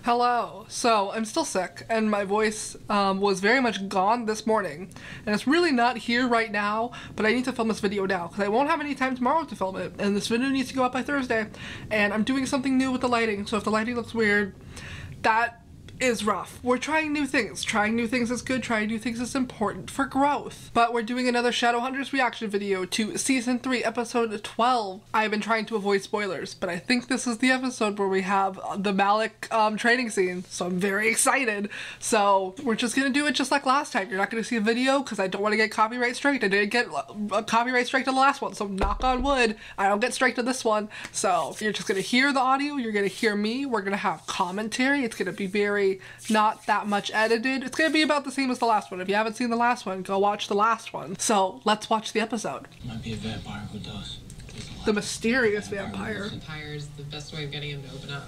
Hello. So I'm still sick and my voice was very much gone this morning, and it's really not here right now, but I need to film this video now because I won't have any time tomorrow to film it, and this video needs to go up by Thursday, and I'm doing something new with the lighting, so if the lighting looks weird, that is rough. We're trying new things. Trying new things is good. Trying new things is important for growth. But we're doing another Shadowhunters reaction video to Season 3, Episode 12. I've been trying to avoid spoilers, but I think this is the episode where we have the Malek training scene, so I'm very excited. So we're just gonna do it just like last time. You're not gonna see a video because I don't want to get copyright striked. I didn't get a copyright strike to the last one, so knock on wood, I don't get striked to this one. So you're just gonna hear the audio, you're gonna hear me, we're gonna have commentary. It's gonna be very not that much edited. It's gonna be about the same as the last one. If you haven't seen the last one, go watch the last one. So let's watch the episode. Might be a vampire who does. The mysterious vampire. Vampire is the best way of getting him to open up.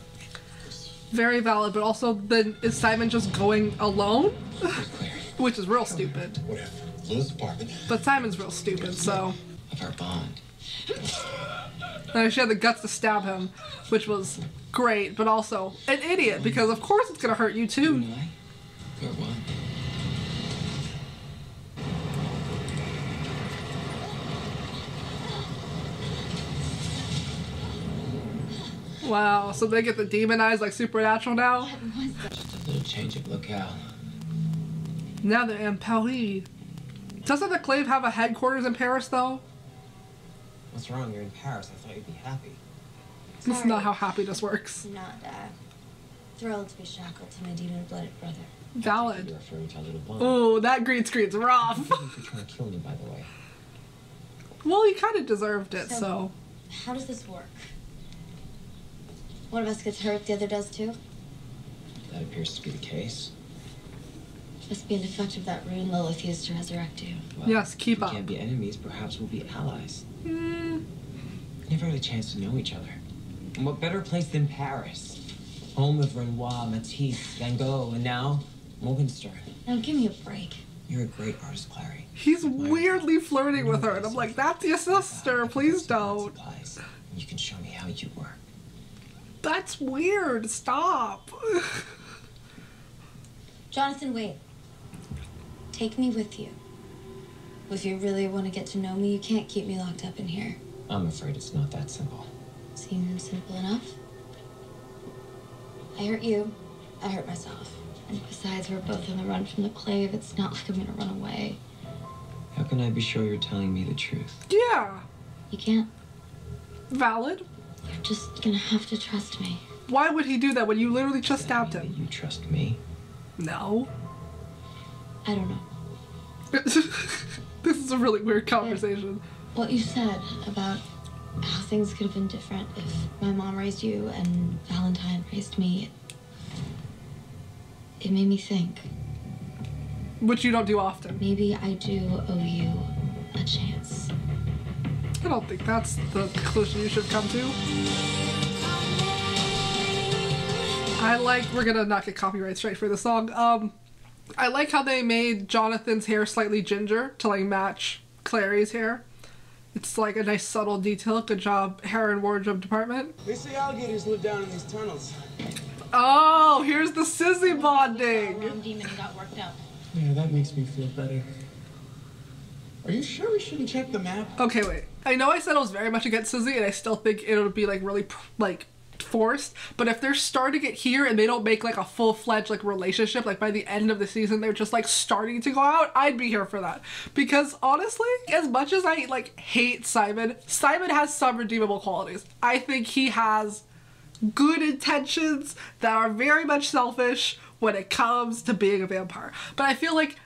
Very valid, but also then is Simon just going alone? Which is real stupid. Whatever. Lose apartment. But Simon's real stupid, so. Of our bond. And she had the guts to stab him, which was great, but also an idiot, because of course it's gonna hurt you too. You and I? Or what? Wow, so they get the demon eyes like Supernatural now? Just a little change of locale. Now they're in Paris. Doesn't the Clave have a headquarters in Paris though? What's wrong? You're in Paris. I thought you'd be happy. That's not how happiness works. Not thrilled to be shackled to my demon-blooded brother. Valid. You're referring to our little bond. Oh, that green screen's rough. You're trying to kill me, by the way. Well, you kind of deserved it, so. How does this work? One of us gets hurt, the other does too? That appears to be the case. Must be an effect of that rune Lilith used to resurrect you. Well, yes, keep up. We can't be enemies, perhaps we'll be allies. Hmm. Never had a chance to know each other. And what better place than Paris? Home of Renoir, Matisse, Van Gogh, and now Morgenstern. Now give me a break. You're a great artist, Clary. He's weirdly flirting with her, and I'm like, that's your sister, please don't. Supplies. You can show me how you work. That's weird, stop. Jonathan, wait. Take me with you. If you really want to get to know me, you can't keep me locked up in here. I'm afraid it's not that simple. Seems simple enough. I hurt you, I hurt myself. And besides, we're both on the run from the Clave. It's not like I'm gonna run away. How can I be sure you're telling me the truth? Yeah. You can't. Valid. You're just gonna have to trust me. Why would he do that when you literally just stabbed Does that mean him? that you trust me? No. I don't know. This is a really weird conversation. What you said about how things could have been different if my mom raised you and Valentine raised me, it made me think. Which you don't do often. Maybe I do owe you a chance. I don't think that's the conclusion you should come to. We're gonna not get copyright straight for the song. I like how they made Jonathan's hair slightly ginger to like match Clary's hair. It's like a nice subtle detail. Good job, hair and wardrobe department. They say alligators live down in these tunnels. Oh, here's the sissy bonding. Demon got worked up. Yeah, that makes me feel better. Are you sure we shouldn't check the map? Okay, wait. I know I said I was very much against Sissy, and I still think it'll be like really like forced, but if they're starting it here and they don't make like a full-fledged like relationship, like by the end of the season they're just like starting to go out, I'd be here for that. Because honestly, as much as I like hate Simon has some redeemable qualities. I think he has good intentions that are very much selfish when it comes to being a vampire, but I feel like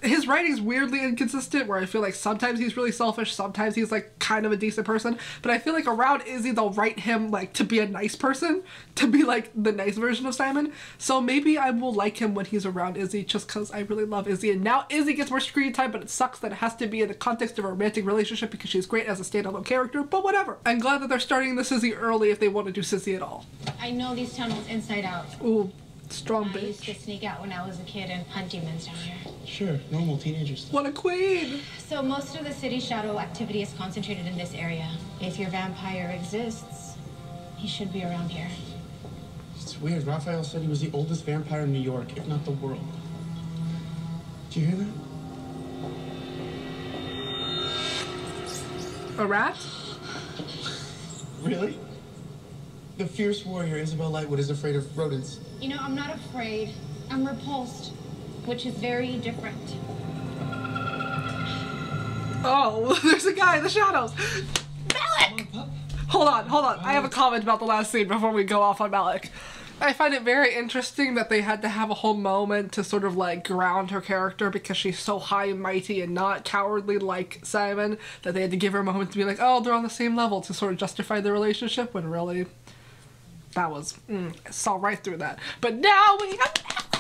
his writing's weirdly inconsistent, where I feel like sometimes he's really selfish, sometimes he's like kind of a decent person, but I feel like around Izzy they'll write him like to be a nice person, to be like the nice version of Simon. So maybe I will like him when he's around Izzy, just because I really love Izzy, and now Izzy gets more screen time, but it sucks that it has to be in the context of a romantic relationship because she's great as a standalone character, but whatever. I'm glad that they're starting the Sissy early if they want to do Sissy at all. I know these tunnels inside out. Ooh, strong I used to bitch. sneak out when I was a kid and hunt demons down here. Sure, normal teenager stuff. What a queen! So most of the city's shadow activity is concentrated in this area. If your vampire exists, he should be around here. It's It's weird. Raphael said he was the oldest vampire in New York, if not the world. Do you hear that? A rat? Really? The fierce warrior Isabel Lightwood is afraid of rodents. You know, I'm not afraid. I'm repulsed, which is very different. Oh, there's a guy in the shadows. Malek! Hold on. I have a comment about the last scene before we go off on Malek. I find it very interesting that they had to have a whole moment to sort of like ground her character because she's so high and mighty and not cowardly like Simon, that they had to give her a moment to be like, oh, they're on the same level, to sort of justify their relationship, when really that was, I saw right through that. But now we have Malek!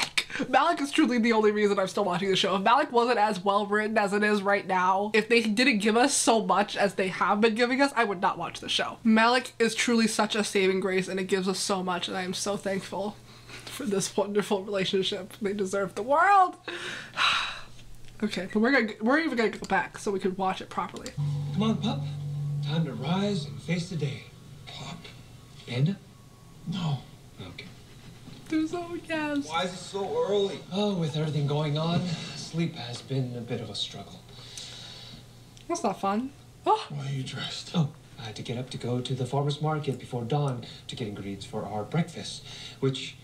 Malek is truly the only reason I'm still watching the show. If Malek wasn't as well written as it is right now, if they didn't give us so much as they have been giving us, I would not watch the show. Malek is truly such a saving grace, and it gives us so much, and I am so thankful for this wonderful relationship. They deserve the world. Okay, but we're even gonna go back so we can watch it properly. Come on, pup. Time to rise and face the day. Pop. Panda? No. Okay. There's yes. Why is it so early? Oh, with everything going on, sleep has been a bit of a struggle. That's not fun. Oh. Why are you dressed? Oh, I had to get up to go to the farmer's market before dawn to get ingredients for our breakfast, which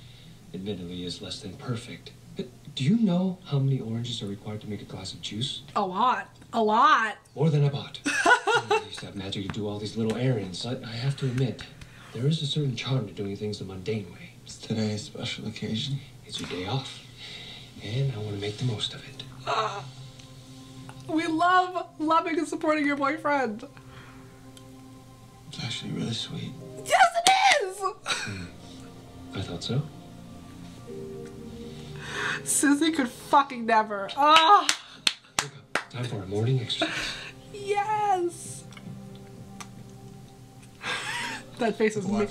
admittedly is less than perfect. But do you know how many oranges are required to make a glass of juice? A lot. A lot. More than I bought. I used to have magic to do all these little errands. I have to admit, there is a certain charm to doing things the mundane way. Is today a special occasion? It's your day off, and I want to make the most of it. We love loving and supporting your boyfriend. It's actually really sweet. Yes, it is! I thought so. Sissy could fucking never. Ah! Wake up. Time for a morning exercise. Yes! That face is me.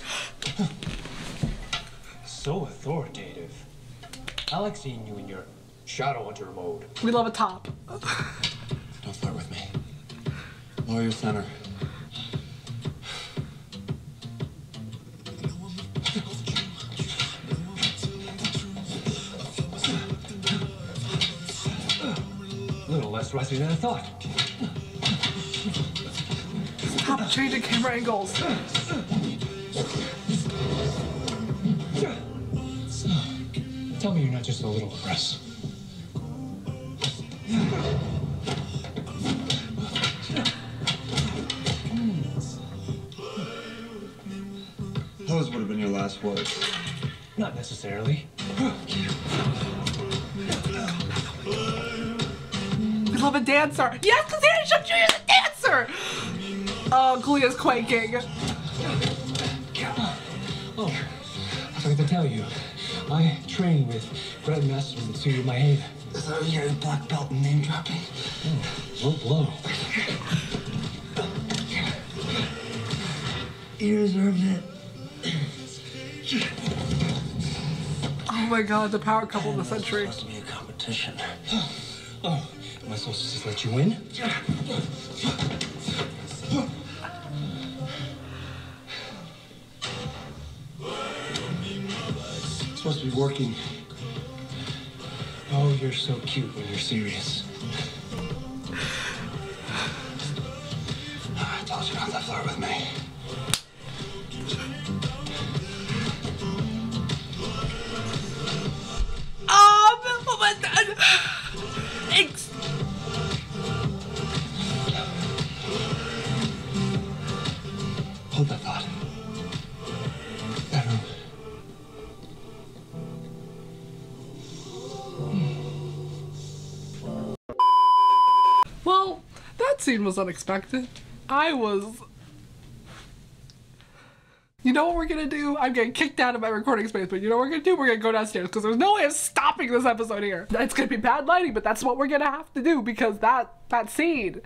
So authoritative. I like seeing you in your Shadowhunter mode. We love a top. Don't flirt with me. Lower your center. A little less rusty than I thought. Stop changing camera angles. Tell me you're not just a little impressed. Those would have been your last words. Not necessarily. We love a dancer. Yes, because Annie showed you as a dancer. Oh, Glee's quaking. Oh, I forgot to tell you. I train with Grandmaster Mitsuya Maeda. Is that your black belt and name dropping? Oh, low blow. You deserved it. Oh my god, the power couple of the century. It's supposed to be a competition. Oh, am I supposed to just let you win? It's supposed to be working. Oh, you're so cute when you're serious. I told you not to flirt with me. Oh my god. Hold that thought. Bedroom. Well, that scene was unexpected. You know what we're gonna do? I'm getting kicked out of my recording space, but you know what we're gonna do? We're gonna go downstairs because there's no way of stopping this episode here. It's gonna be bad lighting, but that's what we're gonna have to do because that scene.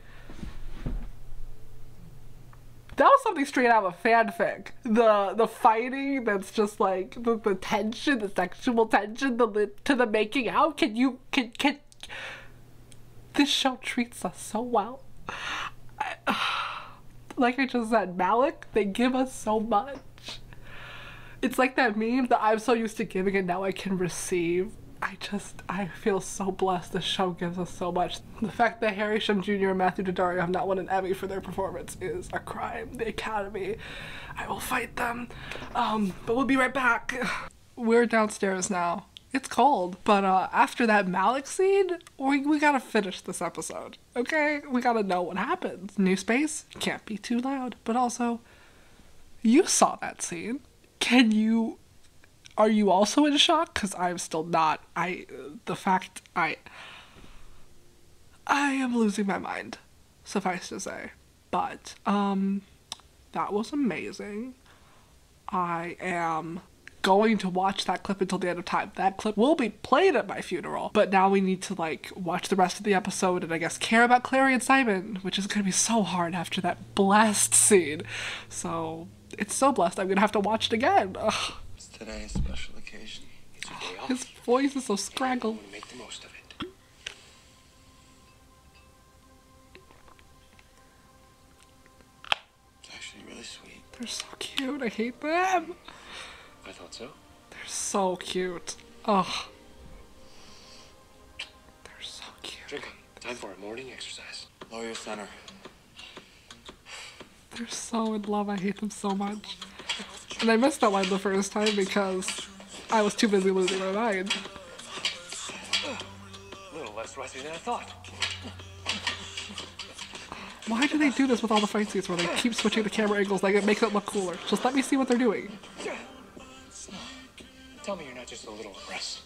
That was something straight out of a fanfic. The fighting that's just like the tension, the sexual tension, to the making out. Can this show treats us so well. Like I just said, Malek, they give us so much. It's like that meme that I'm so used to giving and now I can receive. I feel so blessed. This show gives us so much. The fact that Harry Shum Jr. and Matthew Daddario have not won an Emmy for their performance is a crime. The Academy, I will fight them. But we'll be right back. We're downstairs now. It's cold, but after that Malek scene, we gotta finish this episode, okay? We gotta know what happens. New space, can't be too loud, but also, you saw that scene. Are you also in shock? Because I'm still not. I am losing my mind, suffice to say. But, that was amazing. I am going to watch that clip until the end of time. That clip will be played at my funeral, but now we need to like watch the rest of the episode and I guess care about Clary and Simon, which is gonna be so hard after that blessed scene. So it's so blessed I'm gonna have to watch it again. Ugh. It's today a special occasion. It's your day off. His voice is so scraggled. To make the most of it. It's actually really sweet. They're so cute. I hate them. I thought so. They're so cute. Ugh. They're so cute. Drinking. Time for a morning exercise. Lower your center. They're so in love. I hate them so much. And I missed that line the first time because I was too busy losing my mind. A little less rusty than I thought. Why do they do this with all the fight scenes where they keep switching the camera angles like it makes it look cooler? Just let me see what they're doing. Tell me you're not just a little impressed.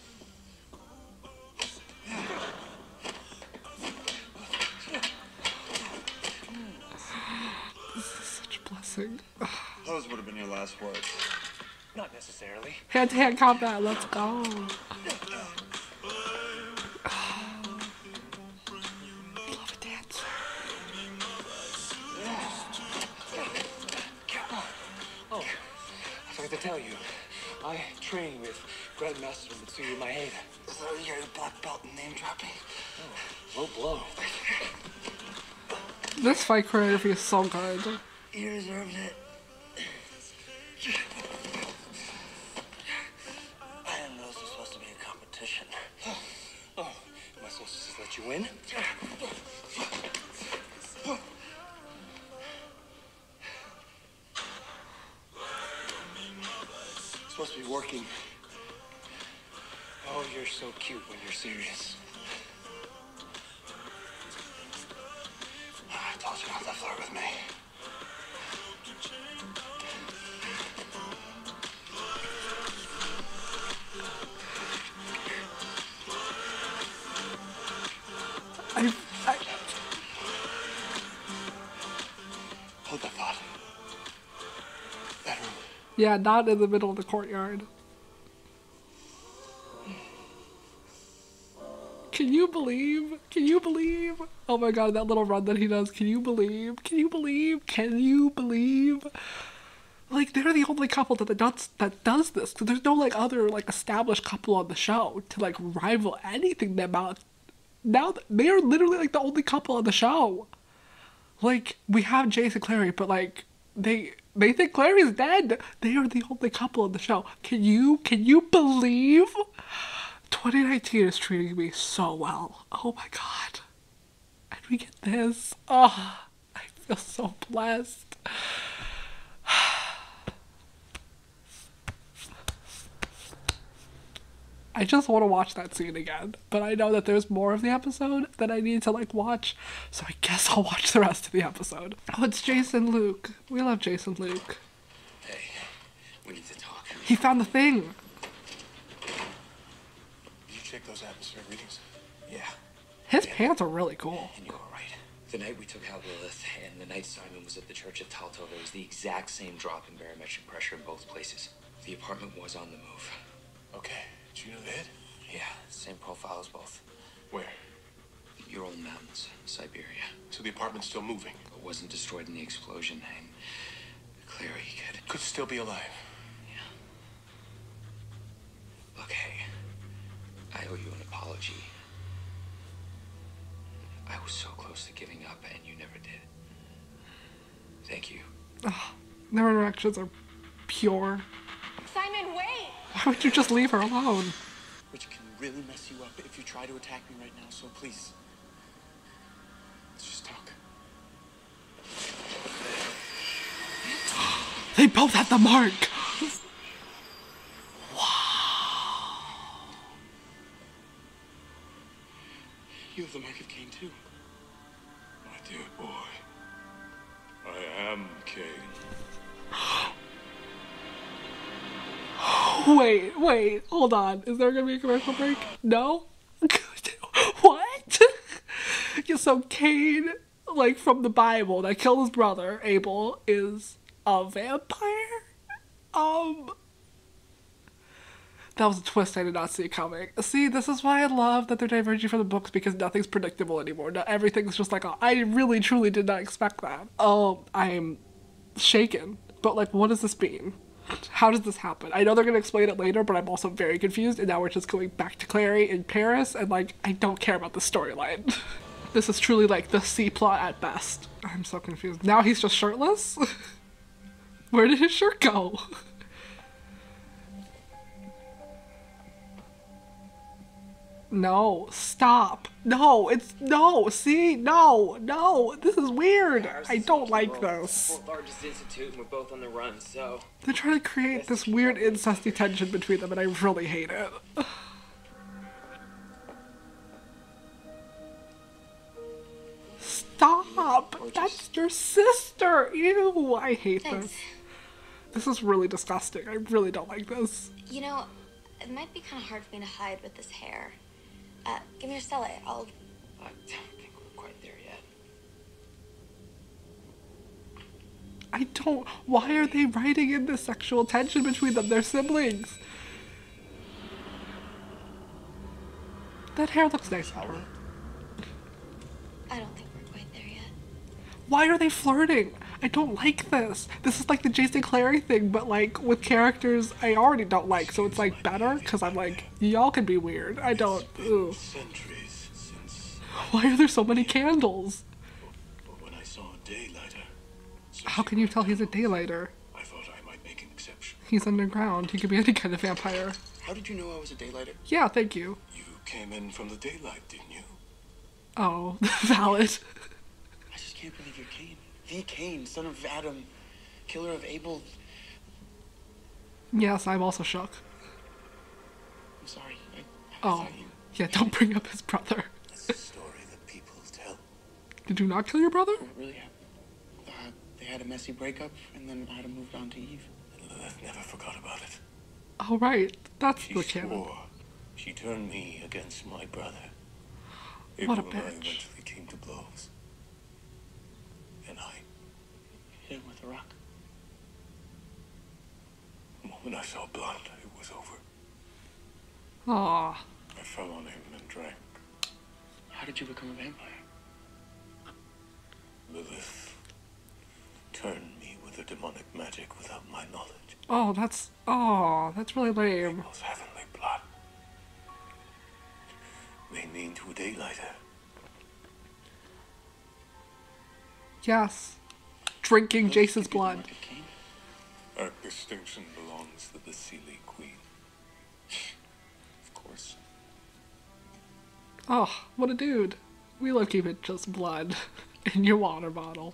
This is such a blessing. Those would have been your last words. Not necessarily. Hand-to-hand combat, let's go. Love a dance. Oh, I forgot to tell you. I train with Grandmaster Mitsuya Maeda. So you're the black belt in name dropping? Oh, low blow. This fight choreography is so good. You deserved it. I didn't know this was supposed to be a competition. Oh, am I supposed to just let you win? Supposed to be working. Oh, you're so cute when you're serious. I told you not to flirt with me. Hold that thought. Bedroom. Yeah, not in the middle of the courtyard. Can you believe? Can you believe? Oh my god, that little run that he does. Can you believe? Can you believe? Can you believe? Like, they're the only couple that does this. Cause there's no, like, other, like, established couple on the show to, like, rival anything them out. Now, they are literally, like, the only couple on the show. Like, we have Jace and Clary, but, like, they think Clary's dead. They are the only couple on the show. Can you believe? 2019 is treating me so well. Oh my god. And we get this. Oh, I feel so blessed. I just want to watch that scene again, but I know that there's more of the episode that I need to, like, watch, so I guess I'll watch the rest of the episode. Oh, it's Jason Luke. We love Jason Luke. Hey, we need to talk. He found the thing. Did you check those atmospheric readings? Yeah. His pants are really cool. And you were right. The night we took out Lilith and the night Simon was at the Church of Talto, there was the exact same drop in barometric pressure in both places. The apartment was on the move. Okay. Did you know the hit? Yeah, same profile as both. Where? Ural Mountains, Siberia. So the apartment's still moving. It wasn't destroyed in the explosion, and Clary Could still be alive. Yeah. Look, hey, I owe you an apology. I was so close to giving up, and you never did. Thank you. Oh, their interactions are pure. Simon, Why would you just leave her alone? Which can really mess you up if you try to attack me right now, so please. Let's just talk. They both had the mark! You have the mark of Cain, too. My dear boy, I am Cain. Wait, hold on. Is there gonna be a commercial break? No? What? Yeah, so Cain, like from the Bible, that killed his brother, Abel, is a vampire? That was a twist I did not see coming. See, this is why I love that they're diverging from the books, because nothing's predictable anymore. Not everything's just like, oh, I really, truly did not expect that. Oh, I'm shaken. But, like, what does this mean? How does this happen? I know they're going to explain it later, but I'm also very confused, and now we're just going back to Clary in Paris, and, like, I don't care about the storyline. This is truly, like, the C-plot at best. I'm so confused. Now he's just shirtless? Where did his shirt go? No, stop. No, see, no, this is weird. I don't like this. Fourth largest institute, and we're both on the run, so... They're trying to create this weird incesty tension between them, and I really hate it. Stop! That's your sister! Ew, I hate this. This is really disgusting. I really don't like this. You know, it might be kind of hard for me to hide with this hair. Give me your cellar. I don't think we're quite there yet. Why are they writing in this sexual tension between them? They're siblings. That hair looks nice on her. I don't think we're quite there yet. Why are they flirting? I don't like this. This is like the Jason Clary thing, but like with characters I already don't like, so it's like better, because I'm like, y'all can be weird. I don't. Ugh. Centuries since. Why are there so many candles? But when I saw a daylighter. How can you tell he's a daylighter? I thought I might make an exception. He's underground. He could be any kind of vampire. How did you know I was a daylighter? Yeah, thank you. You came in from the daylight, didn't you? Oh, valid. I just can't believe you're Cain. The Cain, son of Adam, killer of Abel. Yes, I'm also shook. I'm sorry. I Oh, thought you... yeah, don't bring up his brother. That's the story that people tell. Did you not kill your brother? What really happened? They had a messy breakup, and then Adam moved on to Eve. And Lilith never forgot about it. Oh, right. That's She the canon. swore she turned me against my brother. What a April and I bitch. eventually came to blows. And I, Hit him with a rock. the moment I saw blood, it was over. Aw. I fell on him and drank. How did you become a vampire? Lilith turned me with her demonic magic without my knowledge. Oh, that's really lame. April's heavenly blood made me into a daylighter. Yes. Drinking Lilith Jason's could be the blood. mark of Cain. Our distinction belongs to the Sealy Queen. Of course. Oh, what a dude. We love keeping just blood in your water bottle.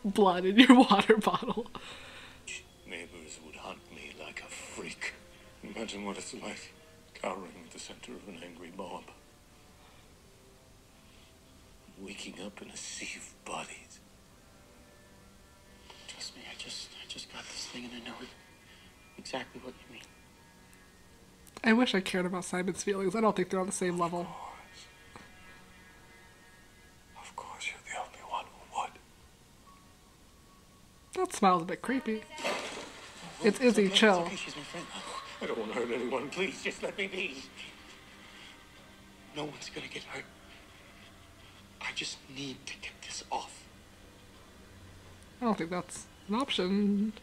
Blood in your water bottle. Neighbors would hunt me like a freak. Imagine what it's like, cowering at the center of an angry mob. Waking up in a sea of bodies. Trust me, I just got this thing and I know exactly what you mean. I wish I cared about Simon's feelings. I don't think they're on the same level. Of course, you're the only one who would. That smile's a bit creepy. It's Izzy, okay, chill. It's okay, she's my friend. I don't want to hurt anyone. Please, just let me be. No one's gonna get hurt. I just need to get this off. I don't think that's an option.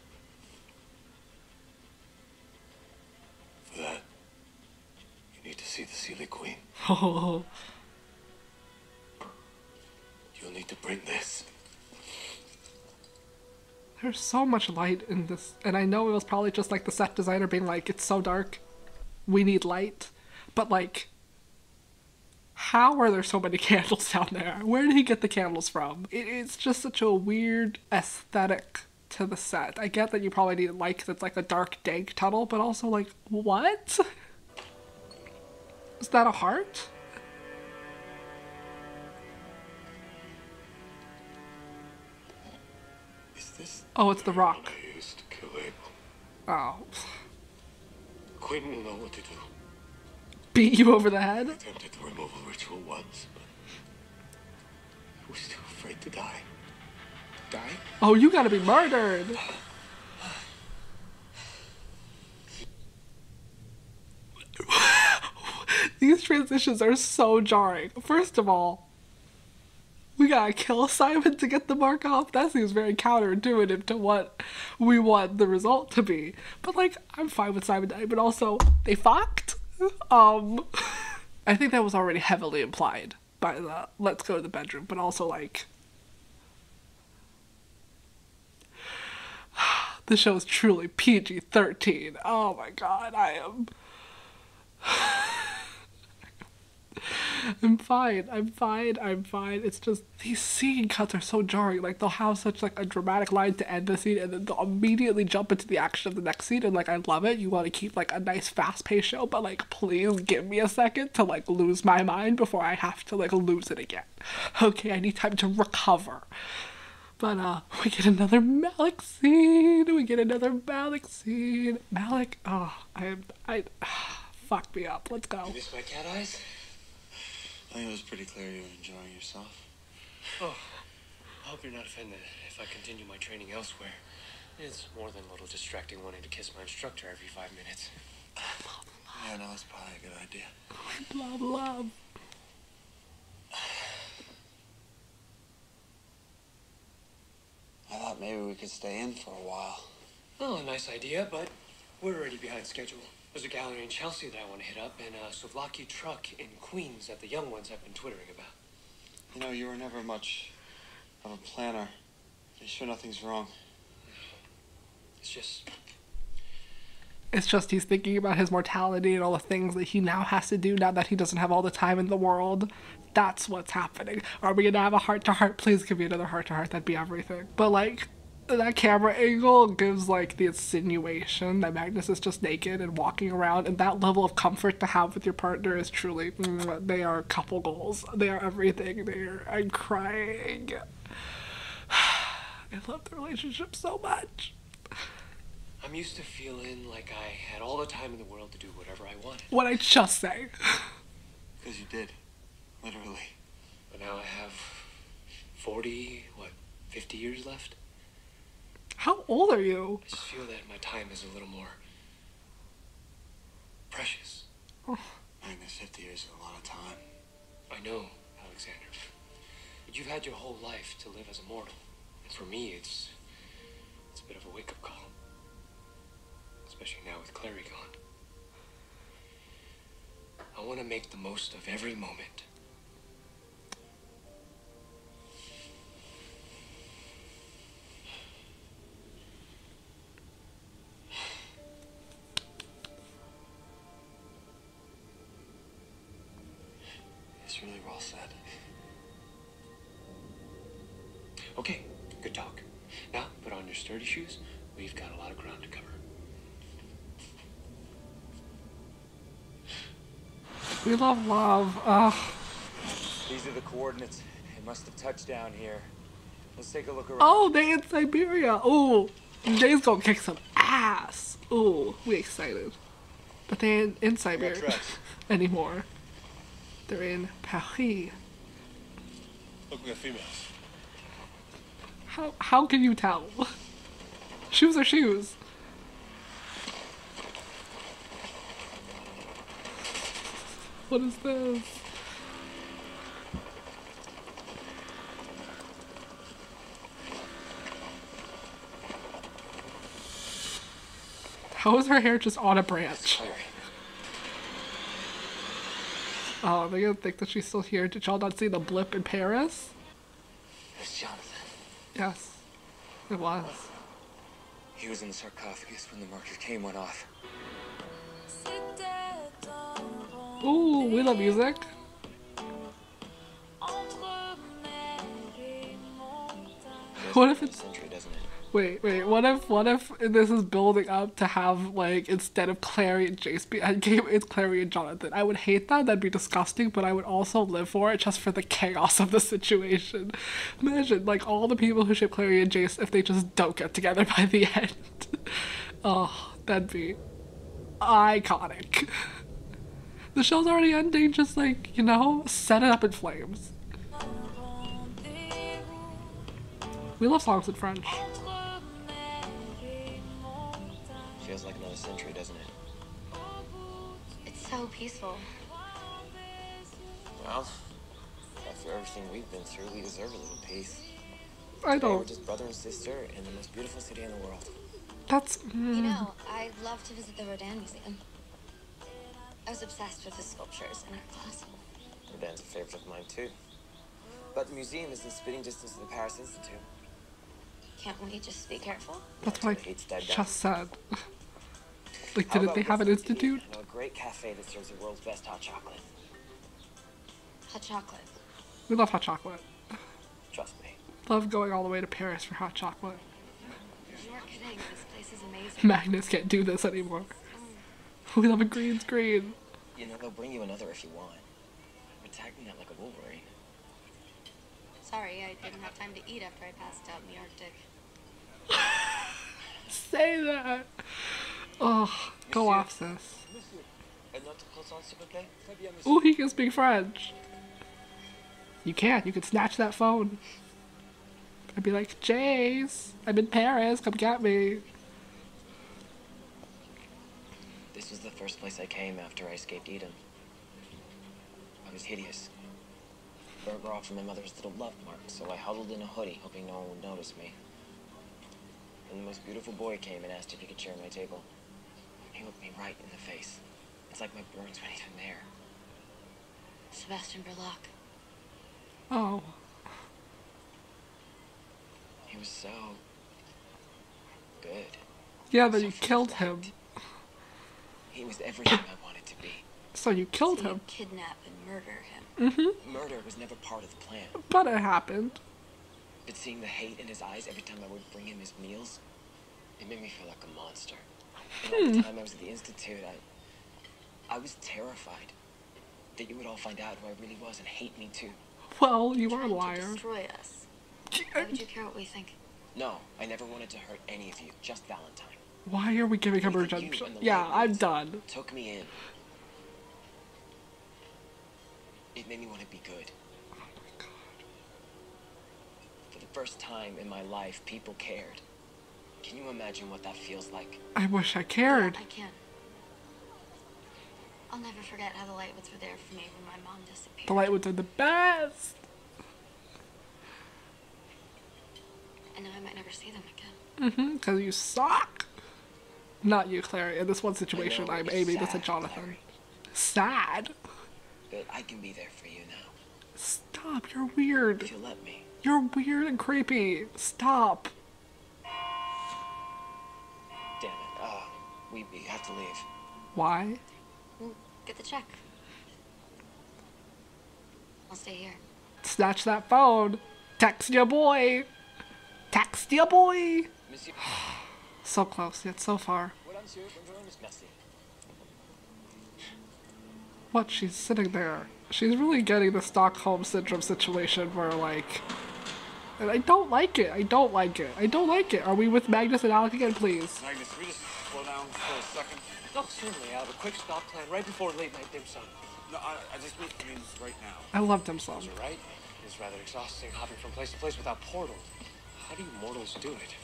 For that, you need to see the Sealy Queen. Oh, You'll need to bring this. There's so much light in this, and I know it was probably just like the set designer being like, it's so dark, we need light. But like, how are there so many candles down there? Where did he get the candles from? It's just such a weird aesthetic to the set. I get that you probably need light because it's like a dark, dank tunnel, but also like, what? Is that a heart? Is this? Oh, it's the rock. I used to kill Abel. Oh. Quinn will know what to do. Beat you over the head? I attempted the removal ritual once, but I was too afraid to die. Die? Oh, you gotta be murdered! These transitions are so jarring. First of all, we gotta kill Simon to get the mark off. That seems very counterintuitive to what we want the result to be. But like, I'm fine with Simon dying, but also, they fucked? I think that was already heavily implied by the let's go to the bedroom, but also like, the show is truly PG-13. Oh my god, I am... I'm fine. It's just, these scene cuts are so jarring. Like, they'll have such like a dramatic line to end the scene, and then they'll immediately jump into the action of the next scene, and like, I love it. You want to keep like a nice fast-paced show, but like, please give me a second to like lose my mind before I have to like lose it again. Okay, I need time to recover. But we get another Malek scene. Malek, oh, fuck me up. Let's go. You miss my cat eyes? I think it was pretty clear you were enjoying yourself. Oh, I hope you're not offended if I continue my training elsewhere. It's more than a little distracting wanting to kiss my instructor every 5 minutes. Yeah, no, that's probably a good idea. Love. I thought maybe we could stay in for a while. Oh, a nice idea, but we're already behind schedule. There's a gallery in Chelsea that I want to hit up, and a Souvlaki truck in Queens that the young ones have been twittering about. You know, you were never much of a planner. Are you sure nothing's wrong? It's just he's thinking about his mortality and all the things that he now has to do now that he doesn't have all the time in the world. That's what's happening. Are we gonna have a heart-to-heart? Please give me another heart-to-heart. That'd be everything. But like, that camera angle gives like the insinuation that Magnus is just naked and walking around, and that level of comfort to have with your partner is truly, they are couple goals. They are everything. I'm crying. I love the relationship so much. I'm used to feeling like I had all the time in the world to do whatever I wanted. What I just say. Because you did. Literally. But now I have 50 years left? How old are you? I just feel that my time is a little more precious. Oh. Magnus, 50 years is a lot of time. I know, Alexander. But you've had your whole life to live as a mortal. And for me, it's a bit of a wake-up call. Especially now with Clary gone. I want to make the most of every moment. It's really well said. Okay, good talk. Now, put on your sturdy shoes. We've got a lot of ground to cover. We love. Ugh. These are the coordinates. It must have touched down here. Let's take a look around. Oh, they in Siberia. Oh, Jay's gonna kick some ass. Oh, we excited. But they ain't in Siberia anymore. They're in Paris. Look, we got females. How can you tell? Shoes are shoes. What is this? How is her hair just on a branch? Oh, they're gonna think that she's still here. Did y'all not see the blip in Paris? It's Jonathan. Yes, it was. He was in the sarcophagus when the marker cane went off. Ooh, we love music. What if it's... Century, doesn't it? Wait, what if this is building up to have, like, instead of Clary and Jace be endgame, it's Clary and Jonathan? I would hate that, that'd be disgusting, but I would also live for it just for the chaos of the situation. Imagine, like, all the people who ship Clary and Jace if they just don't get together by the end. Oh, that'd be iconic. The show's already ending, just like, you know, set it up in flames. We love songs in French. Feels like another century, doesn't it? It's so peaceful. Well, after everything we've been through, we deserve a little peace. I Today, we're don't. just brother and sister in the most beautiful city in the world. That's. You know, I'd love to visit the Rodin Museum. I was obsessed with his sculptures in art class. Rodin's a favorite of mine, too. But the museum is in spitting distance of the Paris Institute. Can't we just be careful? That's what I Hate's died down. just said. Like, How didn't about they have an we go to institute? a great cafe that serves the world's best hot chocolate. Hot chocolate. We love hot chocolate. Trust me. Love going all the way to Paris for hot chocolate. You aren't kidding. This place is amazing. Magnus can't do this anymore. We love a green screen. You know, they'll bring you another if you want. Attacking that like a Wolverine. Sorry, I didn't have time to eat after I passed out in the Arctic. Say that. Oh, go off, sis. Ooh, he can speak French. You can't. You could snatch that phone. I'd be like, Jace, I'm in Paris. Come get me. This was the first place I came after I escaped Eden. I was hideous. Burger off from my mother's little love mark, so I huddled in a hoodie, hoping no one would notice me. Then the most beautiful boy came and asked if he could share my table. He looked me right in the face. It's like my burns weren't even there. Sebastian Berlock. Oh. He was so good. Yeah, then So you killed him. perfect. He was everything I wanted to be. So you killed So you him. kidnap and murder him. Mm-hmm. Murder was never part of the plan. But it happened. But seeing the hate in his eyes every time I would bring him his meals, it made me feel like a monster. And all the time I was at the Institute, I was terrified that you would all find out who I really was and hate me too. Well, you are a Trying to liar. destroy us. Why would you care what we think? No, I never wanted to hurt any of you, just Valentine. Why are we giving him You redemption? and the Yeah, I'm ladies done. Took me in. It made me want to be good. Oh my god. For the first time in my life, people cared. Can you imagine what that feels like? I wish I cared. I can. I'll never forget how the Lightwoods were there for me when my mom disappeared. The Lightwoods are the best. I know I might never see them again. Mm-hmm, because you suck. Not you, Clary. In this one situation, I know, I'm it's aiming this sad, at Jonathan. Clary. Sad? But I can be there for you now, Stop, you're weird. if you let me. You're weird and creepy. Stop. Damn it. We have to leave. Why? Well, get the check. I'll stay here. Snatch that phone. Text your boy. Text your boy. Monsieur. So close, yet so far. Merci. What? She's sitting there. She's really getting the Stockholm Syndrome situation where, like... And I don't like it. I don't like it. I don't like it. Are we with Magnus and Alec again, please? Magnus, can we just slow down for a second? Oh, certainly. I have a quick stop plan right before late night dim sum. No, I mean right now. I love dim sum. You're right. It's rather exhausting hopping from place to place without portals. How do you mortals do it?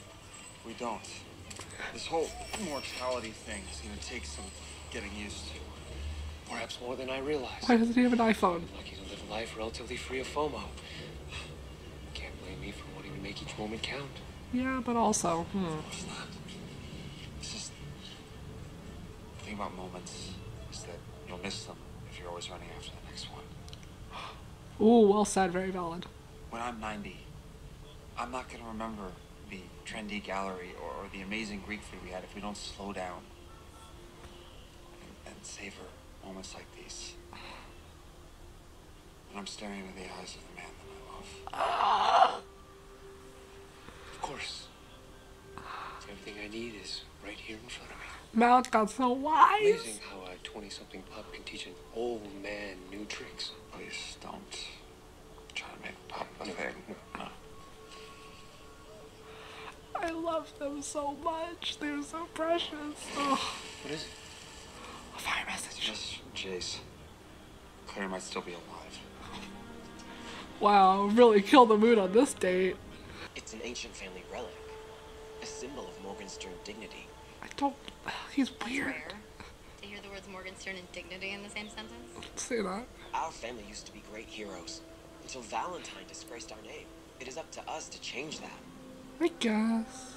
We don't. This whole mortality thing is gonna take some getting used to. Perhaps more than I realized. Why doesn't he have an iPhone? Lucky to live a life relatively free of FOMO. Can't blame me for wanting to make each moment count. Yeah, but also, It's not. It's just the thing about moments is that you'll miss them if you're always running after the next one. Ooh, well said, very valid. When I'm 90, I'm not gonna remember the trendy gallery or the amazing Greek food we had if we don't slow down and savor moments like these. And I'm staring into the eyes of the man that I love. Of course. Everything I need is right here in front of me. Malek got so wise. Amazing how a 20-something pup can teach an old man new tricks. Please don't try to make pop a thing. No. I love them so much. They're so precious. Oh. What is it? A fire message. Just Jace. Clary might still be alive. Wow, really killed the mood on this date. It's an ancient family relic, a symbol of Morgenstern dignity. I don't. He's That's weird. rare to hear the words Morgenstern and dignity in the same sentence. Say that. Our family used to be great heroes until Valentine disgraced our name. It is up to us to change that. I guess.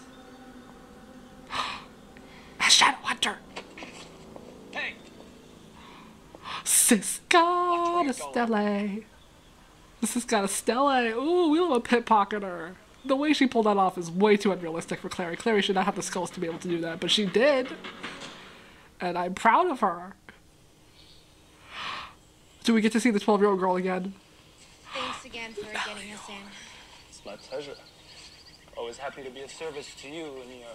A Shadowhunter. Hey! Sis got a stele. This has got a stele. Ooh, we love a pickpocketer. The way she pulled that off is way too unrealistic for Clary. Clary should not have the skills to be able to do that, but she did. And I'm proud of her. Do we get to see the 12-year-old girl again? Thanks again for getting us in. It's my pleasure. Always happy to be of service to you and your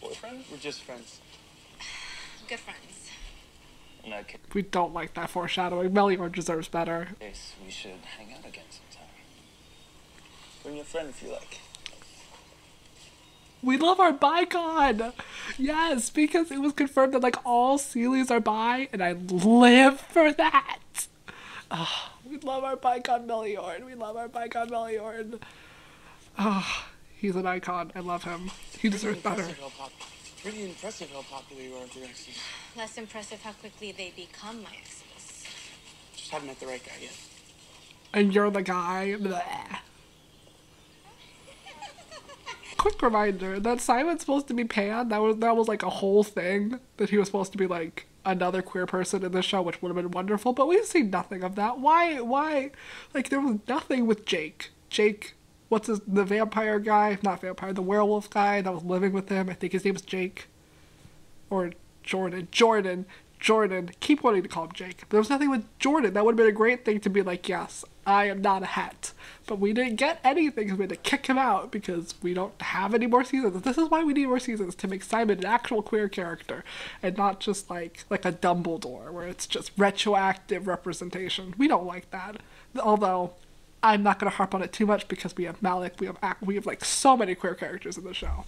boyfriend. We're just friends. Good friends. In that case, We don't like that foreshadowing. Melior deserves better. we should hang out again sometime. Bring your friend if you like. We love our bicon! Yes, because it was confirmed that like all Sealies are bi, and I live for that! Oh, we love our bicon Meliorn. We love our bicon Meliorn. Oh, he's an icon. I love him. He deserves better. Pretty impressive how popular you are with your exes. Less impressive how quickly they become my exes. Just haven't met the right guy yet. And you're the guy. Bleh. Quick reminder that Simon's supposed to be pan. That was like a whole thing, that he was supposed to be like another queer person in the show, which would have been wonderful, but we've seen nothing of that. Why? Like, there was nothing with Jake. The vampire guy? Not vampire, the werewolf guy that was living with him. I think his name was Jake. Or Jordan. Jordan. Keep wanting to call him Jake. There was nothing with Jordan. That would have been a great thing to be like, yes, I am not a het. But we didn't get anything because we had to kick him out because we don't have any more seasons. This is why we need more seasons, to make Simon an actual queer character and not just like a Dumbledore where it's just retroactive representation. We don't like that. Although I'm not going to harp on it too much because we have Malek, we have like so many queer characters in the show.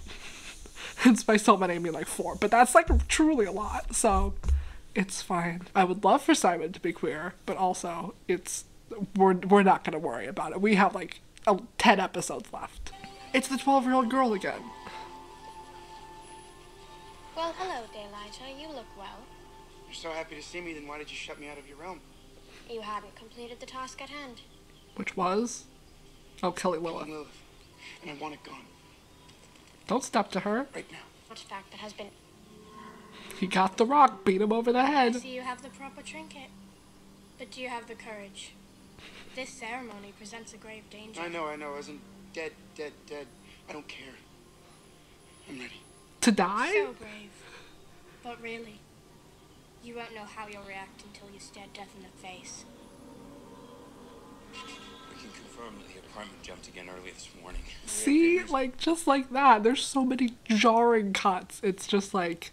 And by so many I mean like 4, but that's like truly a lot. So it's fine. I would love for Simon to be queer, but also we're not going to worry about it. We have like 10 episodes left. It's the 12-year-old girl again. Well, hello, Daylighter. You look well. You're so happy to see me, then why did you shut me out of your realm? You hadn't completed the task at hand. Which was? Oh, Kelly Lilith. And I want it gone. Don't step to her. Right now. Artifact that has been... He got the rock, beat him over the I head. see you have the proper trinket. But do you have the courage? This ceremony presents a grave danger. I know. Isn't dead. I don't care. I'm ready. To die? So brave. But really, you won't know how you'll react until you stare death in the face. We can confirm that the apartment jumped again early this morning. See? Like, just like that. There's so many jarring cuts. It's just like,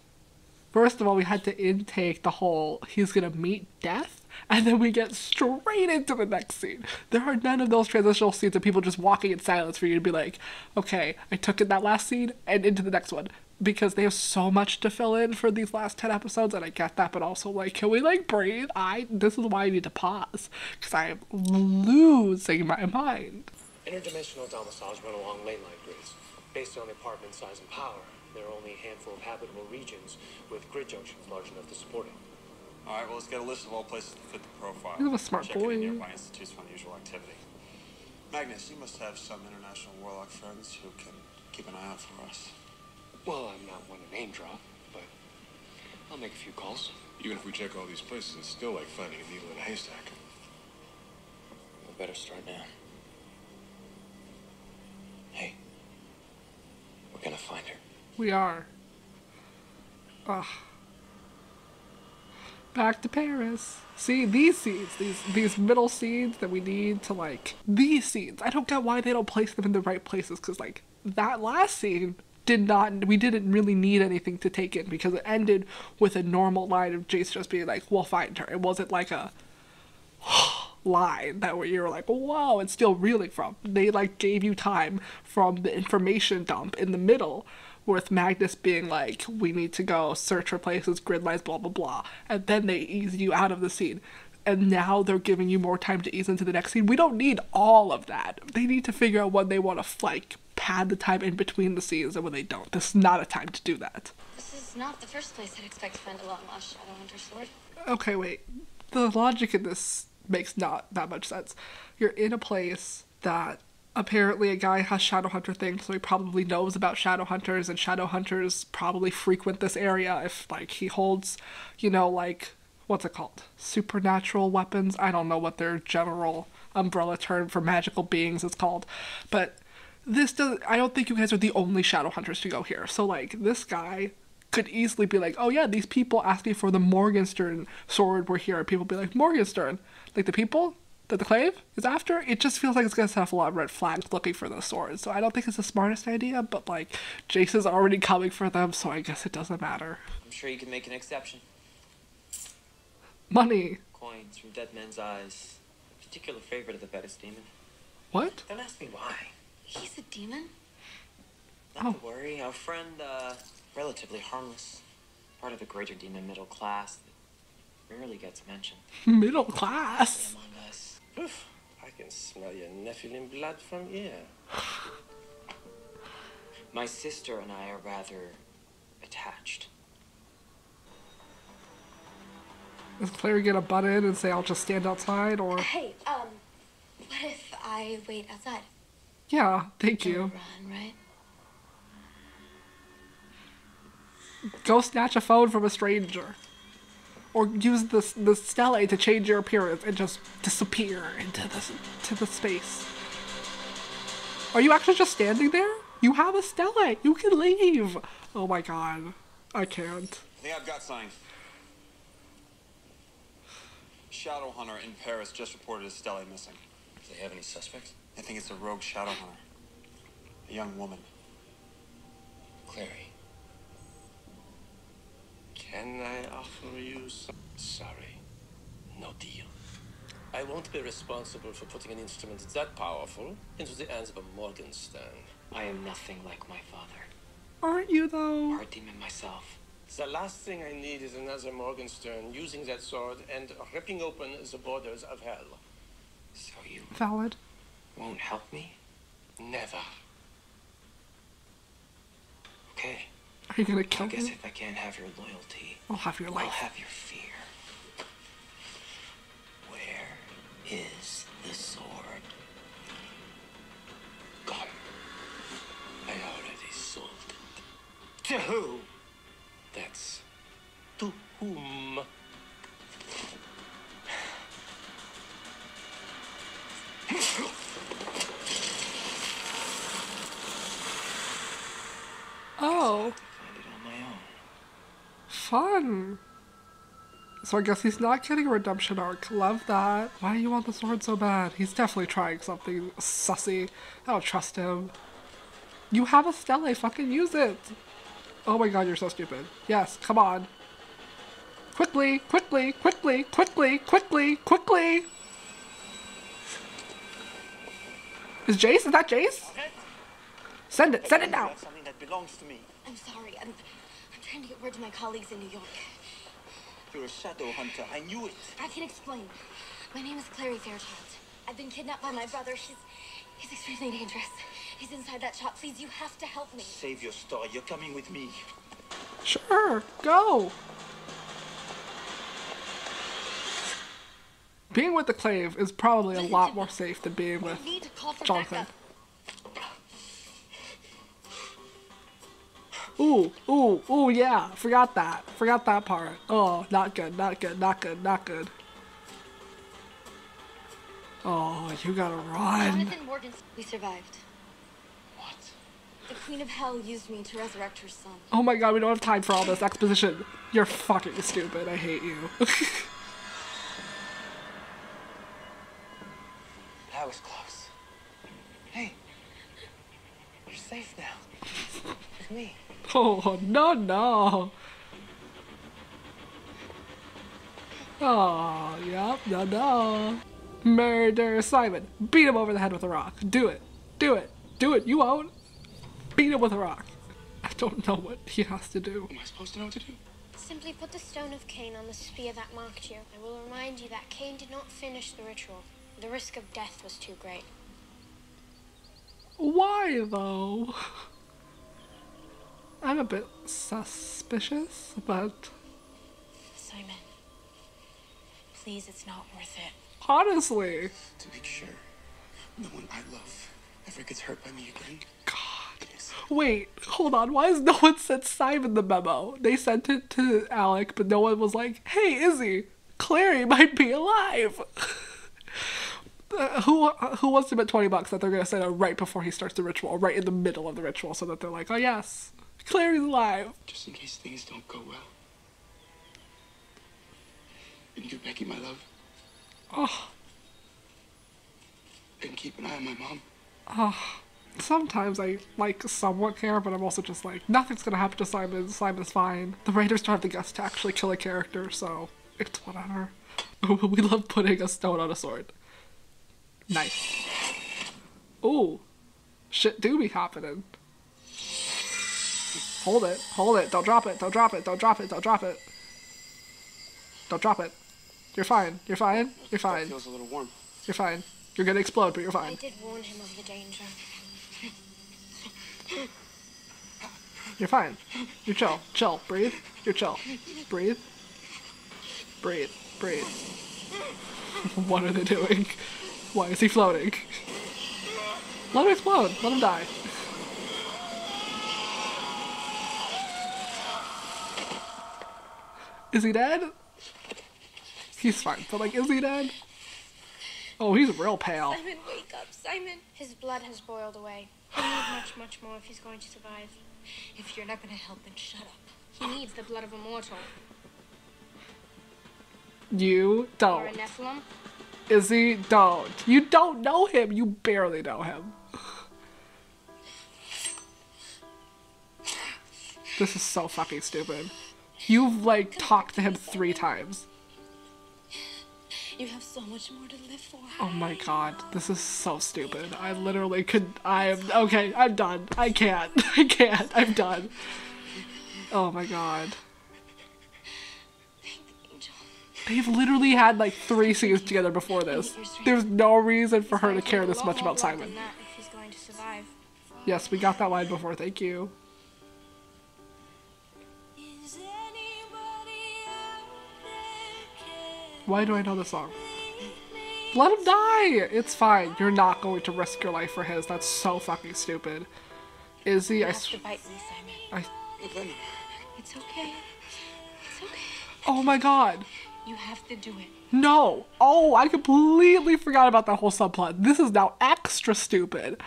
first of all, we had to intake the whole, he's gonna meet death, and then we get straight into the next scene. There are none of those transitional scenes of people just walking in silence for you to be like, okay, I took in that last scene and into the next one. Because they have so much to fill in for these last 10 episodes, and I get that, but also, like, can we, like, breathe? This is why I need to pause, because I am losing my mind. Interdimensional domiciles run along ley line grids. Based on the apartment size and power, there are only a handful of habitable regions with grid junctions large enough to support it. All right, well, let's get a list of all places to fit the profile. He's a smart Check boy. any nearby institutes for unusual activity. Magnus, you must have some international warlock friends who can keep an eye out for us. Well, I'm not one to name drop, but I'll make a few calls. Even if we check all these places, it's still like finding a needle in a haystack. We better start now. Hey, We're gonna find her. We are. Ugh. Back to Paris. See, these scenes, these middle scenes that we need to, like, these scenes. I don't get why they don't place them in the right places, because, like, that last scene we didn't really need anything to take in, because it ended with a normal line of Jace just being like, we'll find her. It wasn't like a line that where you were like, whoa, it's still reeling from. They, like, gave you time from the information dump in the middle with Magnus being like, we need to go search for places, grid lines, blah, blah, blah. And then they ease you out of the scene. And now they're giving you more time to ease into the next scene. We don't need all of that. They need to figure out when they want to, like, pad the time in between the scenes and when they don't. This is not a time to do that. This is not the first place I'd expect to find a long-lost Shadowhunter sword. Okay, wait. The logic in this makes not that much sense. You're in a place that apparently a guy has Shadowhunter things, so he probably knows about Shadowhunters, and Shadowhunters probably frequent this area if, like, he holds, you know, like, what's it called? Supernatural weapons? I don't know what their general umbrella term for magical beings is called. But I don't think you guys are the only Shadowhunters to go here. So, like, this guy could easily be like, oh yeah, these people asking for the Morgenstern sword were here. People be like, Morgenstern? Like, the people that the Clave is after? It just feels like it's gonna set off a lot of red flags looking for those swords. So I don't think it's the smartest idea, but, like, Jace is already coming for them, so I guess it doesn't matter. I'm sure you can make an exception. Money. Coins from dead men's eyes. A particular favorite of the Vetus demon. What? Don't ask me why. He's a demon? Not to worry. Our friend, relatively harmless. Part of the greater demon middle class that rarely gets mentioned. Middle class? Among us. Oof, I can smell your Nephilim blood from here. My sister and I are rather attached. Is Clary gonna butt in and say, I'll just stand outside, or? Hey, what if I wait outside? Yeah, thank you. Run, right? Go snatch a phone from a stranger. Or use the stele to change your appearance and just disappear into the space. Are you actually just standing there? You have a stele. You can leave. Oh my god. I can't. I think I've got sign. Shadowhunter in Paris just reported his stele missing. Do they have any suspects? I think it's a rogue Shadowhunter. A young woman. Clary. Can I offer you some? Sorry, no deal. I won't be responsible for putting an instrument that powerful into the hands of a Morgenstern. I am nothing like my father. Aren't you though? Or a demon myself. The last thing I need is another Morgenstern using that sword and ripping open the borders of hell. So you Valid. won't help me? Never. Okay. Are you gonna kill I guess me? if I can't have your loyalty, I'll have your I'll life. have your fear. Where is the sword? Come. I already sold it. To who? That's to whom? Oh, Find it on my own. fun. So I guess he's not getting a redemption arc. Love that. Why do you want the sword so bad? He's definitely trying something sussy. I don't trust him. You have a stele, fucking use it. Oh my god, you're so stupid. Yes, come on. Quickly, quickly, quickly, quickly, quickly, quickly. Is Jace? Is that Jace? Send it now. That's something that belongs to me. I'm sorry. I'm trying to get word to my colleagues in New York. You're a shadow hunter. I knew it. I can explain. My name is Clary Fairchild. I've been kidnapped by my brother. He's extremely dangerous. He's inside that shop. Please, you have to help me. Save your story. You're coming with me. Sure, go. Being with the Clave is probably a lot more safe than being with We need to call for Jonathan. backup. Ooh, yeah. Forgot that part. Oh, not good. Oh, you gotta run. Jonathan Morgan, we survived. What? The Queen of Hell used me to resurrect her son. Oh my god, we don't have time for all this exposition. You're fucking stupid. I hate you. That was close. Hey, you're safe now. With me. Oh, no, no. Oh, yep, no, no. Murder Simon. Beat him over the head with a rock. Do it. Do it. Do it. You won't. Beat him with a rock. I don't know what he has to do. Am I supposed to know what to do? Simply put the stone of Cain on the spear that marked you. I will remind you that Cain did not finish the ritual. The risk of death was too great. Why, though? I'm a bit suspicious, but... Simon, please, it's not worth it. honestly. To make sure no one I love ever gets hurt by me again. God. Wait, hold on. Why has no one sent Simon the memo? They sent it to Alec, but no one was like, hey, Izzy, Clary might be alive. Who wants to bet $20 that they're going to send it right before he starts the ritual, right in the middle of the ritual, so that they're like, oh yes, Clary's alive. Just in case things don't go well. And you, Becky, my love. Oh. And keep an eye on my mom. Oh. Sometimes I, like, somewhat care, but I'm also just like, nothing's gonna happen to Simon. Simon's fine. The writers don't have the guts to actually kill a character, so it's whatever. We love putting a stone on a sword. Nice. Ooh. Shit do be happening. Hold it. Hold it. Don't drop it. Don't drop it. Don't drop it. Don't drop it. Don't drop it. You're fine. You're fine. You're fine. It feels a little warm. You're fine. You're gonna explode, but you're fine. I did warn him of the danger. You're fine. You're chill. Chill. Breathe. You're chill. Breathe. Breathe. Breathe. What are they doing? Why is he floating? Let him explode. Let him die. Is he dead? He's fine, but like, is he dead? Oh, he's real pale. Simon, wake up, Simon. His blood has boiled away. He'll need much, much more if he's going to survive. If you're not gonna help, then shut up. He needs the blood of a mortal. You Or a don't. Nephilim. Izzy, don't. You don't know him. You barely know him. This is so fucking stupid. You've, like, talked to him 3 times. You have so much more to live for. Oh my god, this is so stupid. I literally could. Okay, I'm done. I can't. I can't. I'm done. Oh my god. They've literally had like 3 scenes together before this. There's no reason for her to care this much about Simon. If he's going to survive. Yes, we got that line before. Thank you. Why do I know this song? Let him die! It's fine. You're not going to risk your life for his. That's so fucking stupid. Izzy, You have to bite me, Simon. It's okay. It's okay. Oh my god. You have to do it. No. Oh, I completely forgot about that whole subplot. This is now extra stupid.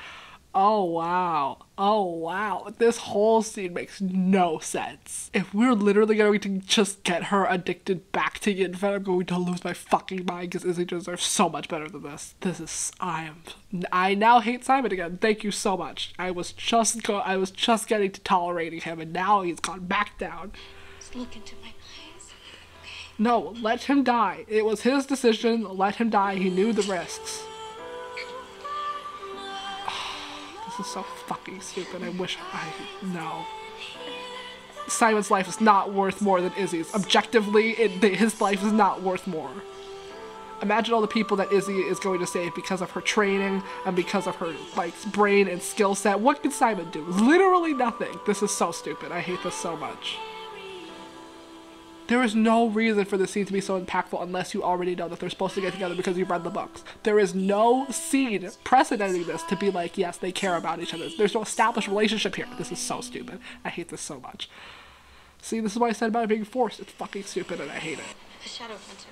Oh, wow. Oh, wow. This whole scene makes no sense. If we're literally going to just get her addicted back to Yinfen, I'm going to lose my fucking mind because Izzy deserves so much better than this. I now hate Simon again. Thank you so much. I was just getting to tolerating him, and now he's gone back down. Just look into my eyes. No, let him die. It was his decision. Let him die. He knew the risks. This is so fucking stupid. I wish no. Simon's life is not worth more than Izzy's. Objectively, his life is not worth more. Imagine all the people that Izzy is going to save because of her training and because of her like brain and skill set. What can Simon do? Literally nothing. This is so stupid. I hate this so much. There is no reason for the scene to be so impactful unless you already know that they're supposed to get together because you've read the books. There is no scene precedenting this to be like, yes, they care about each other. There's no established relationship here. This is so stupid. I hate this so much. See, this is what I said about it being forced. It's fucking stupid and I hate it. The Shadowhunter.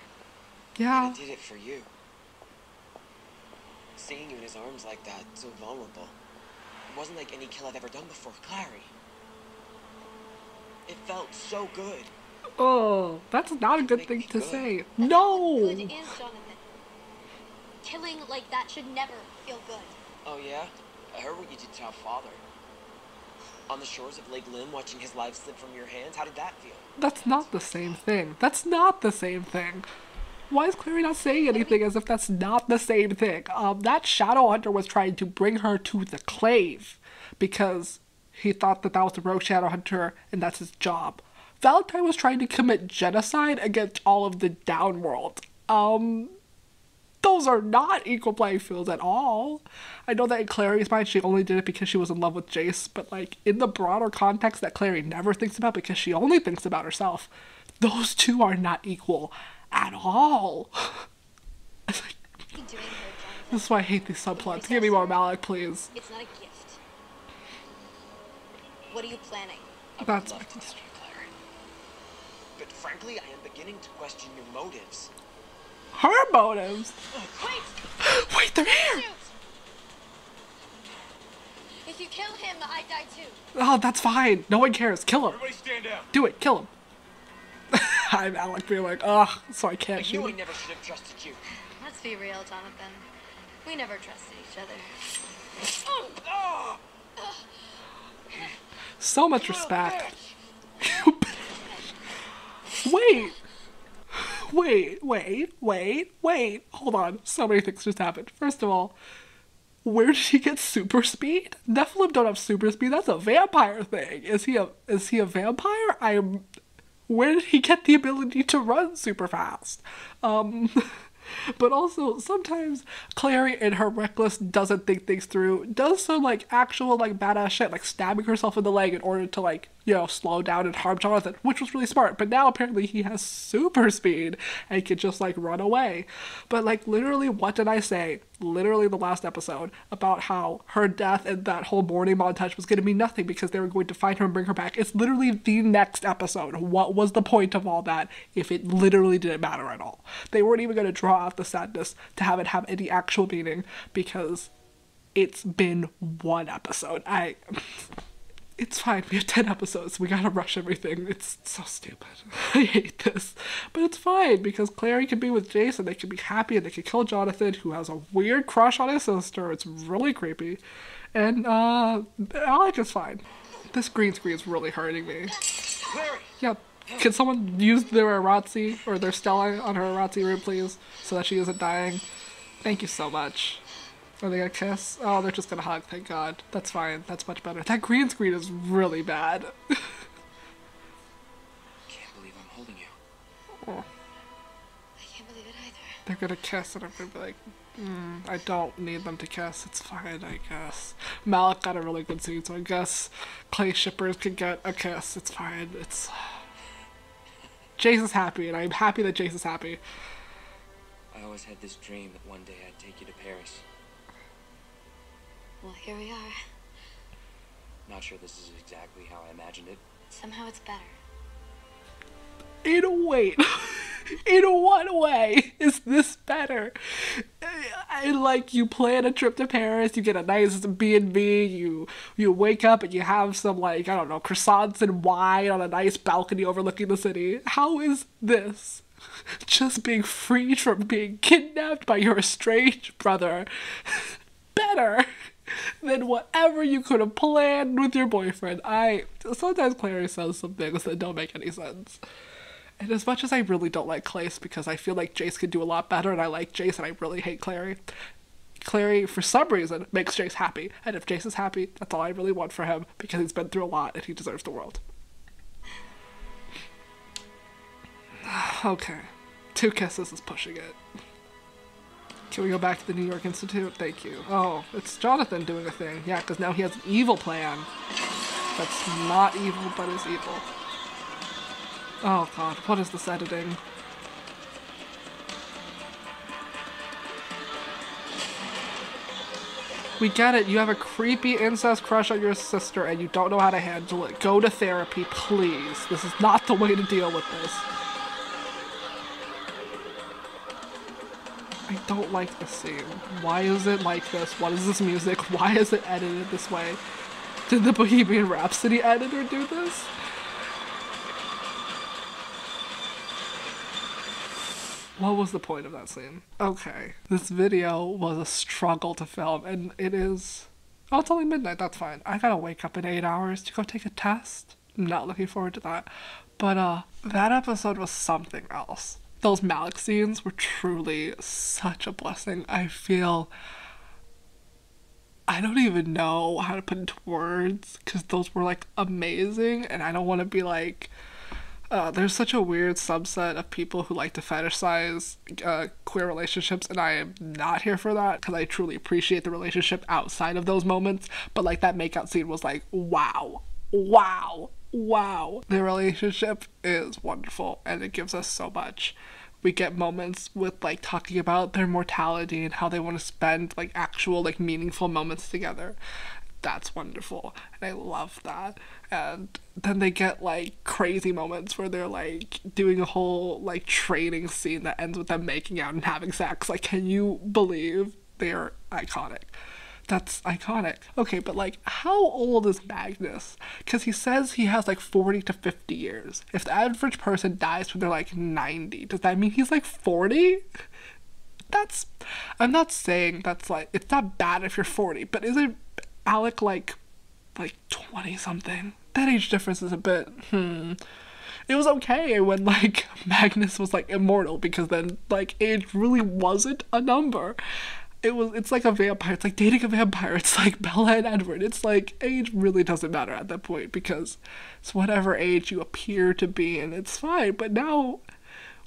Yeah. I did it for you. Seeing you in his arms like that, so vulnerable. wasn't like any kill I've ever done before, Clary. It felt so good. Oh, that's not a good thing to say. No! Good is, Jonathan. Killing like that should never feel good. Oh yeah? I heard what you did to our father. On the shores of Lake Lim, watching his life slip from your hands, how did that feel? That's not the same thing. That's not the same thing. Why is Clary not saying anything as if that's not the same thing? That Shadowhunter was trying to bring her to the Clave because he thought that that was the rogue Shadowhunter and that's his job. Valentine was trying to commit genocide against all of the Downworld. Those are not equal playing fields at all. I know that in Clary's mind she only did it because she was in love with Jace, but like in the broader context that Clary never thinks about because she only thinks about herself, those two are not equal at all. This is why I hate these subplots. Give me more Malek, please. It's not a gift. What are you planning? That's my question. Clary. But frankly, I am beginning to question your motives. Her motives? Wait! Wait, they're here! Shoot! If you kill him, I die too. Oh, that's fine. No one cares. Kill him. Everybody stand down. Do it. Kill him. I'm Alec being like, ugh, so I can't I shoot knew I him. never should have trusted you. Let's be real, Jonathan. We never trusted each other. So much respect. You bitch. Wait. Hold on. So many things just happened. First of all, where did he get super speed? Nephilim don't have super speed. That's a vampire thing. Is he a vampire? Where did he get the ability to run super fast? But also, sometimes Clary in her reckless doesn't think things through, does some like actual like badass shit, like stabbing herself in the leg in order to like, you know, slow down and harm Jonathan, which was really smart. But now apparently he has super speed and can just like run away. But like literally, what did I say? Literally the last episode about how her death and that whole morning montage was going to mean nothing because they were going to find her and bring her back. It's literally the next episode. What was the point of all that if it literally didn't matter at all? They weren't even going to draw out the sadness to have it have any actual meaning because it's been one episode. It's fine. We have 10 episodes. We gotta rush everything. It's so stupid. I hate this. But it's fine because Clary can be with Jason. They can be happy and they can kill Jonathan, who has a weird crush on his sister. It's really creepy. And, Alec is fine. This green screen is really hurting me. Clary! Yeah. Can someone use their Aratsi or their Stella on her Aratsi room, please? So that she isn't dying. Thank you so much. Are they gonna kiss? Oh, they're just gonna hug, thank God. That's fine, that's much better. That green screen is really bad. Can't believe I'm holding you. Oh. I can't believe it either. They're gonna kiss and I'm gonna be like, I don't need them to kiss, it's fine, I guess. Malek got a really good scene, so I guess Clay shippers can get a kiss, it's fine, it's... Jace is happy, and I'm happy that Jace is happy. I always had this dream that one day I'd take you to Paris. Well, here we are. Not sure this is exactly how I imagined it. Somehow it's better. In a way. In what way is this better? Like, you plan a trip to Paris, you get a nice B&B, you wake up and you have some, like, I don't know, croissants and wine on a nice balcony overlooking the city. How is this just being freed from being kidnapped by your estranged brother better than whatever you could have planned with your boyfriend? Sometimes Clary says some things that don't make any sense. And as much as I really don't like Clace because I feel like Jace could do a lot better and I like Jace and I really hate Clary, Clary, for some reason, makes Jace happy. And if Jace is happy, that's all I really want for him because he's been through a lot and he deserves the world. Okay. 2 kisses is pushing it. Can we go back to the New York Institute? Thank you. Oh, it's Jonathan doing a thing. Yeah, because now he has an evil plan. That's not evil, but is evil. Oh god, what is this editing? We get it, you have a creepy incest crush on your sister and you don't know how to handle it. Go to therapy, please. This is not the way to deal with this. I don't like this scene. Why is it like this? What is this music? Why is it edited this way? Did the Bohemian Rhapsody editor do this? What was the point of that scene? Okay, this video was a struggle to film, and it is... Oh, it's only midnight, that's fine. I gotta wake up in 8 hours to go take a test. I'm not looking forward to that. But, that episode was something else. Those Malek scenes were truly such a blessing. I feel... I don't even know how to put into words, because those were, like, amazing, and I don't want to be like... there's such a weird subset of people who like to fetishize queer relationships, and I am not here for that, because I truly appreciate the relationship outside of those moments, but like that makeout scene was like, wow, wow, wow. The relationship is wonderful, and it gives us so much. We get moments with like talking about their mortality and how they want to spend like actual like meaningful moments together. That's wonderful, and I love that. And then they get like crazy moments where they're like doing a whole like training scene that ends with them making out and having sex. Like, can you believe? They're iconic. That's iconic. Okay, but like, how old is Magnus? Because he says he has like 40 to 50 years. If the average person dies when they're like 90, does that mean he's like 40? That's... I'm not saying that's like... It's not bad if you're 40, but is it... Alec like 20 something? That age difference is a bit It was okay when like Magnus was like immortal, because then like age really wasn't a number. It's like a vampire. It's like dating a vampire. It's like Bella and Edward. It's like age really doesn't matter at that point, because it's whatever age you appear to be, and it's fine. But now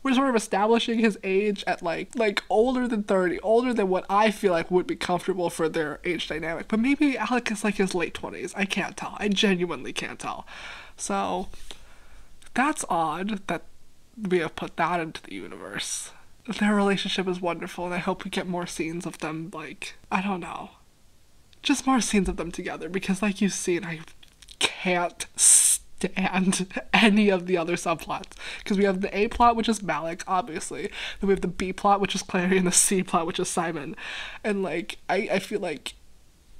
we're sort of establishing his age at like older than 30, older than what I feel like would be comfortable for their age dynamic. But maybe Alec is like his late 20s. I can't tell. I genuinely can't tell. So that's odd that we have put that into the universe. Their relationship is wonderful, and I hope we get more scenes of them, like, I don't know. Just more scenes of them together, because like you've seen, I can't stand any of the other subplots, because we have the A plot, which is Malek, obviously, then we have the B plot, which is Clary, and the C plot, which is Simon, and like I feel like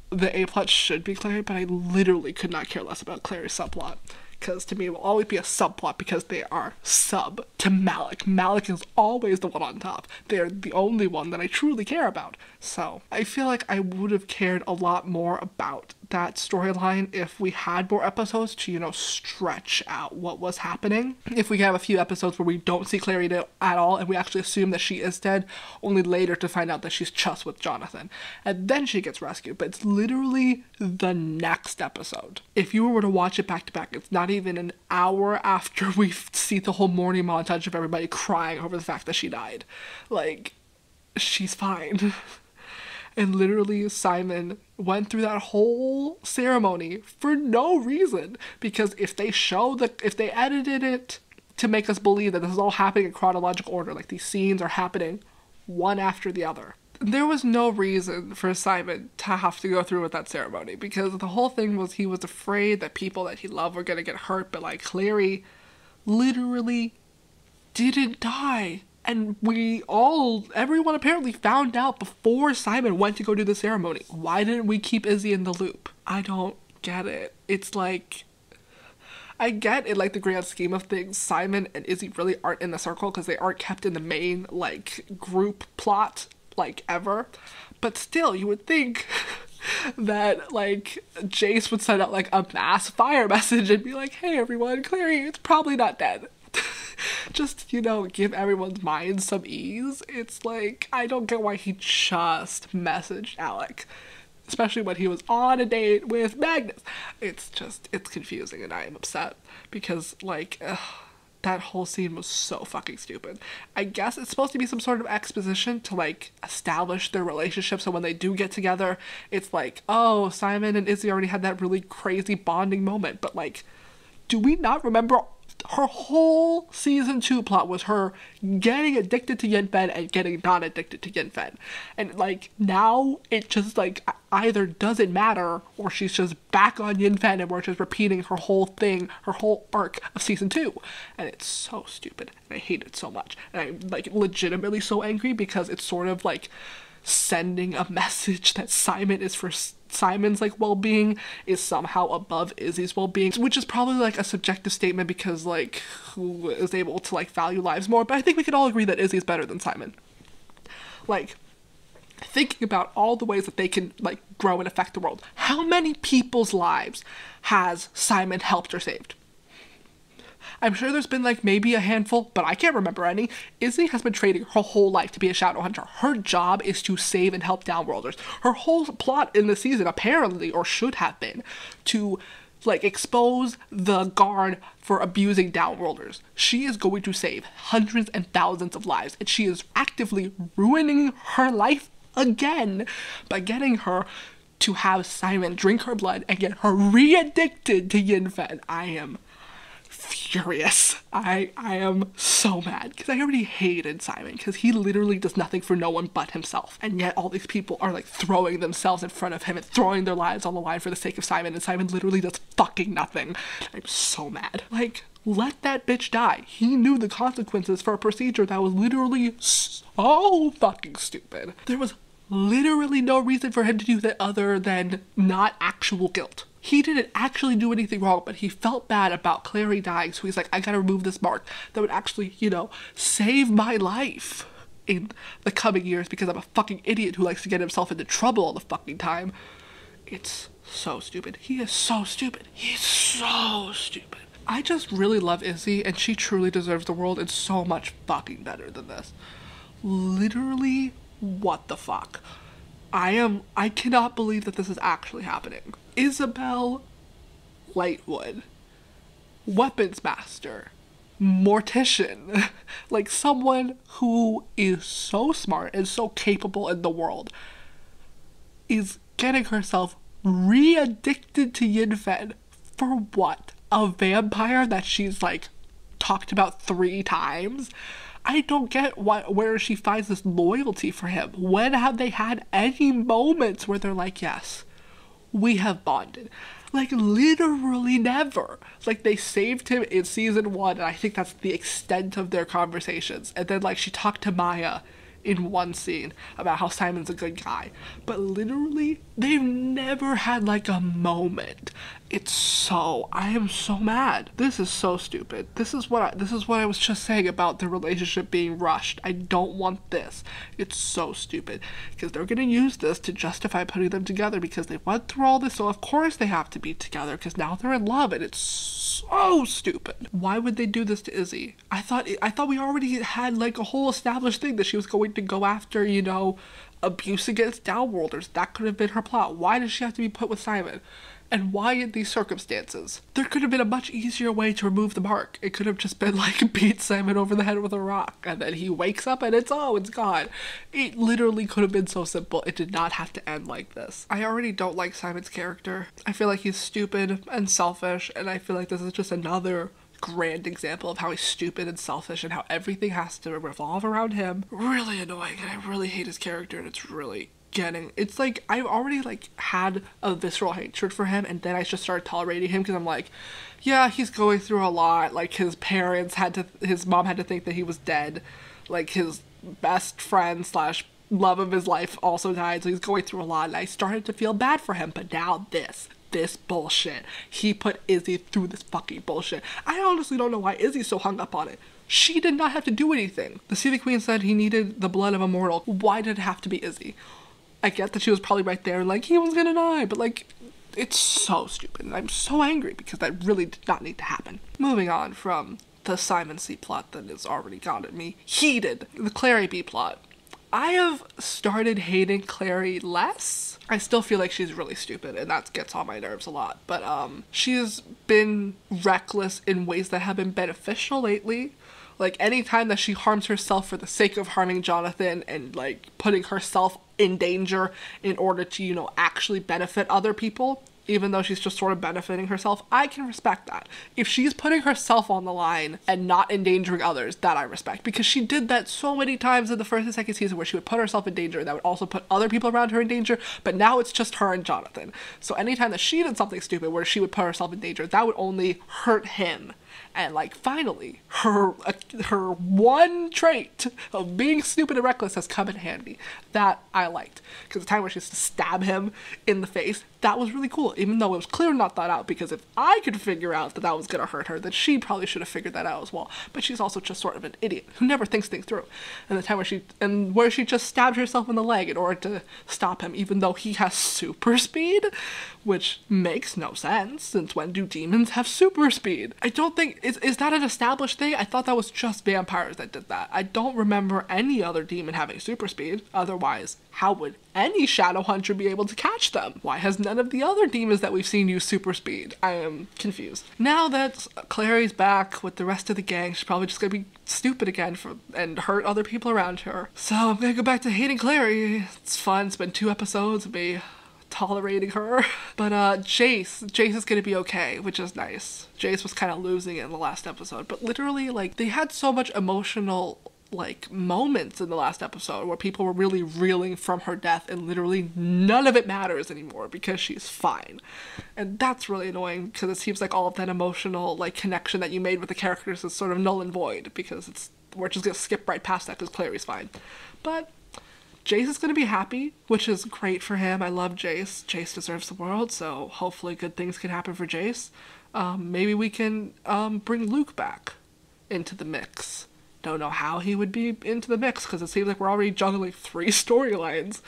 the A plot should be Clary, but I literally could not care less about Clary's subplot, because to me it will always be a subplot, because they are sub to Malek. Malek is always the one on top. They're the only one that I truly care about. So I feel like I would have cared a lot more about that storyline if we had more episodes to, you know, stretch out what was happening. If we have a few episodes where we don't see Clary at all, and we actually assume that she is dead, only later to find out that she's just with Jonathan, and then she gets rescued. But it's literally the next episode. If you were to watch it back to back, it's not even an hour after we see the whole morning montage of everybody crying over the fact that she died. Like, she's fine. And literally Simon went through that whole ceremony for no reason, because if they edited it to make us believe that this is all happening in chronological order, like these scenes are happening one after the other, there was no reason for Simon to have to go through with that ceremony, because the whole thing was he was afraid that people that he loved were gonna get hurt, but like Clary literally didn't die. And everyone apparently found out before Simon went to go do the ceremony. Why didn't we keep Izzy in the loop? I don't get it. It's like, I get in like the grand scheme of things, Simon and Izzy really aren't in the circle because they aren't kept in the main like group plot like ever. But still, you would think that like Jace would send out like a mass fire message and be like, hey everyone, Clary, it's probably not dead. Just, you know, give everyone's mind some ease. It's like, I don't get why he just messaged Alec, especially when he was on a date with Magnus. It's confusing, and I am upset because, like, that whole scene was so fucking stupid. I guess it's supposed to be some sort of exposition to, like, establish their relationship, so when they do get together, it's like, oh, Simon and Izzy already had that really crazy bonding moment, but, like, do we not remember Her whole season 2 plot was her getting addicted to Yin-Fen and getting not addicted to Yin-Fen. And like now it just like either doesn't matter or she's just back on Yin-Fen and we're just repeating her whole thing, her whole arc of season 2. And it's so stupid. And I hate it so much. And I'm like legitimately so angry because it's sort of like sending a message that Simon is for Simon's like well-being is somehow above Izzy's well-being, which is probably like a subjective statement because like who is able to like value lives more, but I think we can all agree that Izzy's better than Simon. Like thinking about all the ways that they can like grow and affect the world. How many people's lives has Simon helped or saved? I'm sure there's been like maybe a handful, but I can't remember any. Izzy has been training her whole life to be a Shadowhunter. Her job is to save and help Downworlders. Her whole plot in the season apparently, or should have been, to like expose the guard for abusing Downworlders. She is going to save hundreds and thousands of lives, and she is actively ruining her life again by getting her to have Simon drink her blood and get her re-addicted to Yin-Fen. I am furious. I am so mad because I already hated Simon because he literally does nothing for no one but himself, and yet all these people are like throwing themselves in front of him and throwing their lives on the line for the sake of Simon, and Simon literally does fucking nothing. I'm so mad. Like, let that bitch die. He knew the consequences for a procedure that was literally so fucking stupid. There was literally no reason for him to do that other than not actual guilt. He didn't actually do anything wrong, but he felt bad about Clary dying, so he's like, I gotta remove this mark that would actually, you know, save my life in the coming years because I'm a fucking idiot who likes to get himself into trouble all the fucking time. It's so stupid. He is so stupid. He's so stupid. I just really love Izzy, and she truly deserves the world and so much fucking better than this. Literally, what the fuck? I cannot believe that this is actually happening. Isabel Lightwood, weapons master, mortician, like someone who is so smart and so capable in the world, is getting herself re-addicted to Yin-Fen for what? A vampire that she's like talked about 3 times? I don't get where she finds this loyalty for him. When have they had any moments where they're like, yes, we have bonded? Like, literally never. Like, they saved him in season 1, and I think that's the extent of their conversations. And then, like, she talked to Maya in one scene about how Simon's a good guy. But literally, they've never had, like, a moment. I am so mad. This is so stupid. This is what I was just saying about the relationship being rushed. I don't want this. It's so stupid. Because they're gonna use this to justify putting them together because they went through all this, so of course they have to be together because now they're in love, and it's so stupid. Why would they do this to Izzy? I thought we already had like a whole established thing that she was going to go after, you know, abuse against Downworlders. That could have been her plot. Why does she have to be put with Simon? And why in these circumstances? There could have been a much easier way to remove the mark. It could have just been like beat Simon over the head with a rock and then he wakes up and it's gone. It literally could have been so simple. It did not have to end like this. I already don't like Simon's character. I feel like he's stupid and selfish, and I feel like this is just another grand example of how he's stupid and selfish and how everything has to revolve around him. Really annoying, and I really hate his character, and it's really it's like I've already like had a visceral hatred for him, and then I just started tolerating him because I'm like, yeah, he's going through a lot. Like his mom had to think that he was dead. Like his best friend / love of his life also died, so he's going through a lot, and I started to feel bad for him. But now this bullshit. He put Izzy through this fucking bullshit. I honestly don't know why Izzy's so hung up on it. She did not have to do anything. The Sea Queen said he needed the blood of a mortal. Why did it have to be Izzy? I get that she was probably right there, like, he was gonna die, but, like, it's so stupid, and I'm so angry because that really did not need to happen. Moving on from the Simon C plot that has already gotten me heated, the Clary B plot. I have started hating Clary less. I still feel like she's really stupid, and that gets on my nerves a lot, but, she's been reckless in ways that have been beneficial lately. Like, anytime that she harms herself for the sake of harming Jonathan and, like, putting herself in danger in order to, you know, actually benefit other people, even though she's just sort of benefiting herself. I can respect that. If she's putting herself on the line and not endangering others, that I respect, because she did that so many times in the first and second season where she would put herself in danger and that would also put other people around her in danger, but now it's just her and Jonathan. So anytime that she did something stupid where she would put herself in danger, that would only hurt him. And like, finally, her one trait of being stupid and reckless has come in handy. That I liked. Because the time where she used to stab him in the face, that was really cool. Even though it was clearly not thought out, because if I could figure out that that was going to hurt her, then she probably should have figured that out as well. But she's also just sort of an idiot who never thinks things through. And the time where she just stabbed herself in the leg in order to stop him, even though he has super speed, which makes no sense, since when do demons have super speed? I don't think, is that an established thing? I thought that was just vampires that did that. I don't remember any other demon having super speed. Otherwise, how would any Shadowhunter be able to catch them? Why has none of the other demons that we've seen use super speed? I am confused. Now that Clary's back with the rest of the gang, she's probably just gonna be stupid again and hurt other people around her. So I'm gonna go back to hating Clary. It's fun. It's been 2 episodes of me tolerating her. But Jace is gonna be okay, which is nice. Jace was kind of losing it in the last episode, but literally, like, they had so much emotional, like, moments in the last episode where people were really reeling from her death, and literally none of it matters anymore because she's fine. And that's really annoying, because it seems like all of that emotional, like, connection that you made with the characters is sort of null and void, because we're just gonna skip right past that because Clary's fine. But Jace is going to be happy, which is great for him. I love Jace. Jace deserves the world, so hopefully good things can happen for Jace. Maybe we can bring Luke back into the mix. Don't know how he would be into the mix, because it seems like we're already juggling 3 storylines.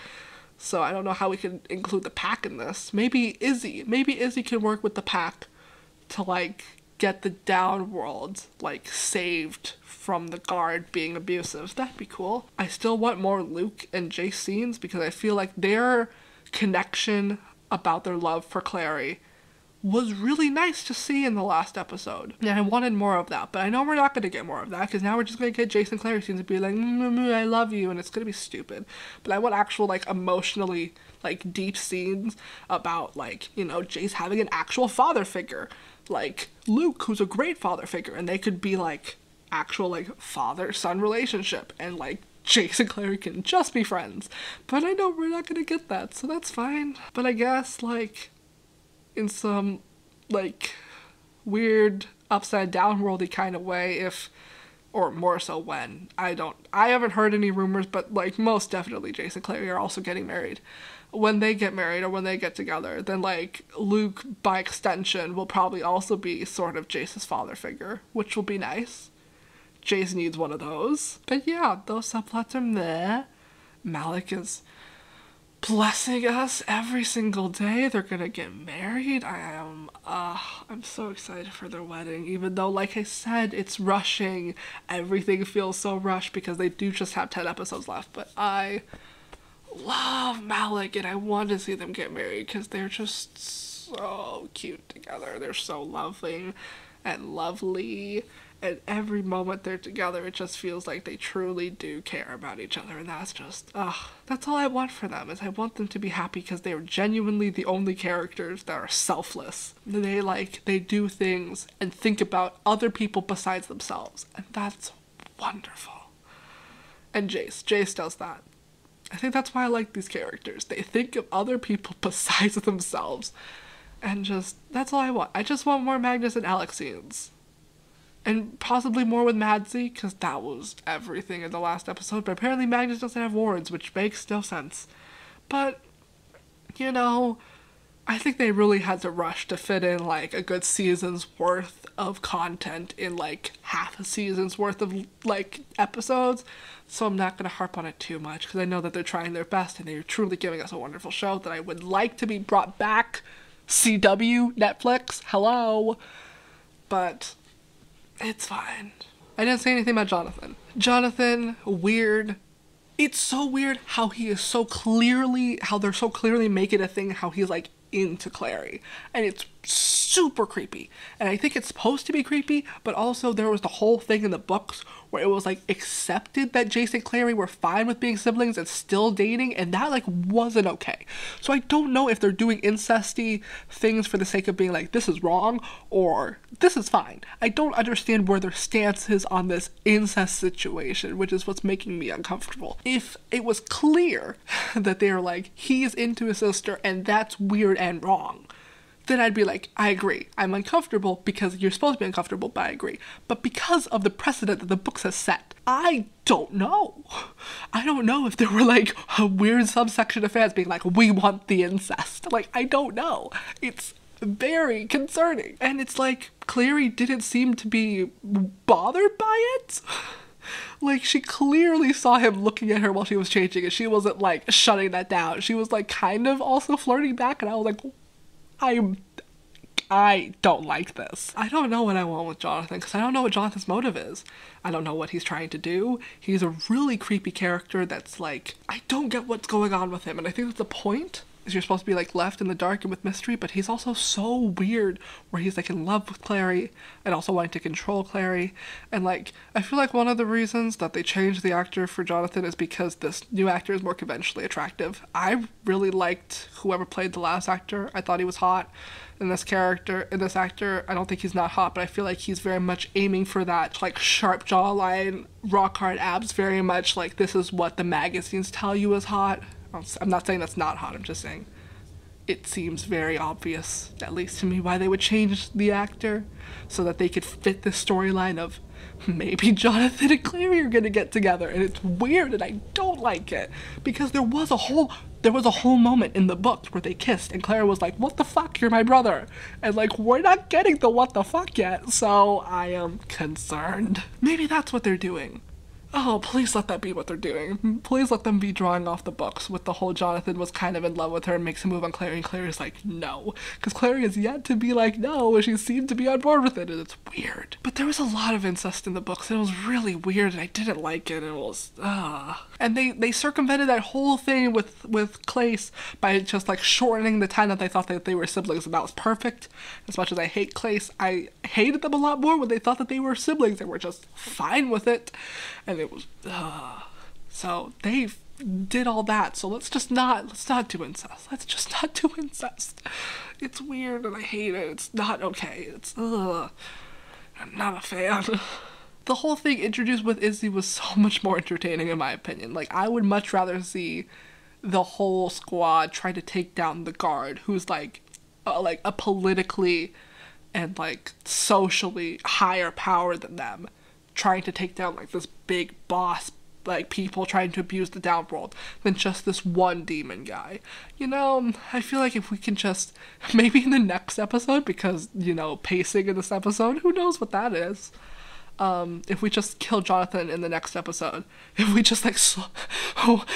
So I don't know how we can include the pack in this. Maybe Izzy. Maybe Izzy can work with the pack to, like, get the downworld, like, saved from the guard being abusive. That'd be cool. I still want more Luke and Jace scenes, because I feel like their connection about their love for Clary was really nice to see in the last episode. And I wanted more of that, but I know we're not going to get more of that, because now we're just going to get Jace and Clary scenes and be like, I love you, and it's going to be stupid. But I want actual, like, emotionally, like, deep scenes about, like, you know, Jace having an actual father figure. Like Luke, who's a great father figure, and they could be like actual, like, father-son relationship, and like Jace and Clary can just be friends. But I know we're not gonna get that, so that's fine. But I guess, like, in some, like, weird upside down worldy kind of way, or more so when, I haven't heard any rumors, but, like, most definitely Jace and Clary are also getting married. When they get married or when they get together, then, like, Luke, by extension, will probably also be sort of Jace's father figure, which will be nice. Jace needs one of those. But yeah, those subplots are meh. Malek is blessing us every single day. They're gonna get married. I'm so excited for their wedding, even though, like I said, it's rushing. Everything feels so rushed because they do just have 10 episodes left, but I love Malek, and I want to see them get married because they're just so cute together. They're so loving and lovely, and every moment they're together, it just feels like they truly do care about each other, and that's just, that's all I want for them, is I want them to be happy because they are genuinely the only characters that are selfless. They do things and think about other people besides themselves, and that's wonderful. And Jace does that. I think that's why I like these characters. They think of other people besides themselves. And that's all I want. I just want more Magnus and Alex scenes. And possibly more with Madsy, because that was everything in the last episode. But apparently Magnus doesn't have wards, which makes no sense. But, you know, I think they really had to rush to fit in, like, a good season's worth of content in, like, half a season's worth of, like, episodes. So I'm not going to harp on it too much, because I know that they're trying their best, and they're truly giving us a wonderful show that I would like to be brought back. CW, Netflix, hello. But it's fine. I didn't say anything about Jonathan. Jonathan, weird. It's so weird how they're so clearly making a thing how he's, like, into Clary. And it's super creepy. And I think it's supposed to be creepy, but also there was the whole thing in the books where it was like accepted that Jace and Clary were fine with being siblings and still dating, and that like wasn't okay. So I don't know if they're doing incesty things for the sake of being like, this is wrong or this is fine. I don't understand where their stance is on this incest situation, which is what's making me uncomfortable. If it was clear that they're like, he's into his sister and that's weird and wrong, then I'd be like, I agree. I'm uncomfortable because you're supposed to be uncomfortable, but I agree. But because of the precedent that the books has set, I don't know. I don't know if there were like a weird subsection of fans being like, we want the incest. Like, I don't know. It's very concerning. And it's like, Clary didn't seem to be bothered by it. Like, she clearly saw him looking at her while she was changing, and she wasn't like shutting that down. She was like kind of also flirting back, and I was like, I don't like this. I don't know what I want with Jonathan, because I don't know what Jonathan's motive is. I don't know what he's trying to do. He's a really creepy character that's like, I don't get what's going on with him, and I think that's the point, is you're supposed to be like left in the dark and with mystery, but he's also so weird where he's like in love with Clary and also wanting to control Clary. And like, I feel like one of the reasons that they changed the actor for Jonathan is because this new actor is more conventionally attractive. I really liked whoever played the last actor. I thought he was hot. In this actor, I don't think he's not hot, but I feel like he's very much aiming for that like sharp jawline, rock hard abs, very much like this is what the magazines tell you is hot. I'm not saying that's not hot, I'm just saying it seems very obvious, at least to me, why they would change the actor so that they could fit the storyline of maybe Jonathan and Clary are gonna get together, and it's weird and I don't like it because there was a whole moment in the book where they kissed and Clary was like, what the fuck, you're my brother, and like, we're not getting the what the fuck yet, so I am concerned. Maybe that's what they're doing. Oh, please let that be what they're doing. Please let them be drawing off the books with the whole Jonathan was kind of in love with her and makes a move on Clary, and Clary's like, no. Because Clary is yet to be like, no, and she seemed to be on board with it, and it's weird. But there was a lot of incest in the books, and it was really weird, and I didn't like it, and it was, And they circumvented that whole thing with Clace by just, like, shortening the time that they thought that they were siblings, and that was perfect. As much as I hate Clace, I hated them a lot more when they thought that they were siblings. They were just fine with it. And it was, so they did all that, so let's not do incest. Let's just not do incest. It's weird and I hate it. It's not okay. I'm not a fan. The whole thing introduced with Izzy was so much more entertaining in my opinion. Like, I would much rather see the whole squad try to take down the guard, who's like a politically and like socially higher power than them, trying to take down like this big boss, like people trying to abuse the downworld, than just this one demon guy. You know, I feel like if we can just, maybe in the next episode, because, you know, pacing in this episode, who knows what that is. If we just kill Jonathan in the next episode, if we just like,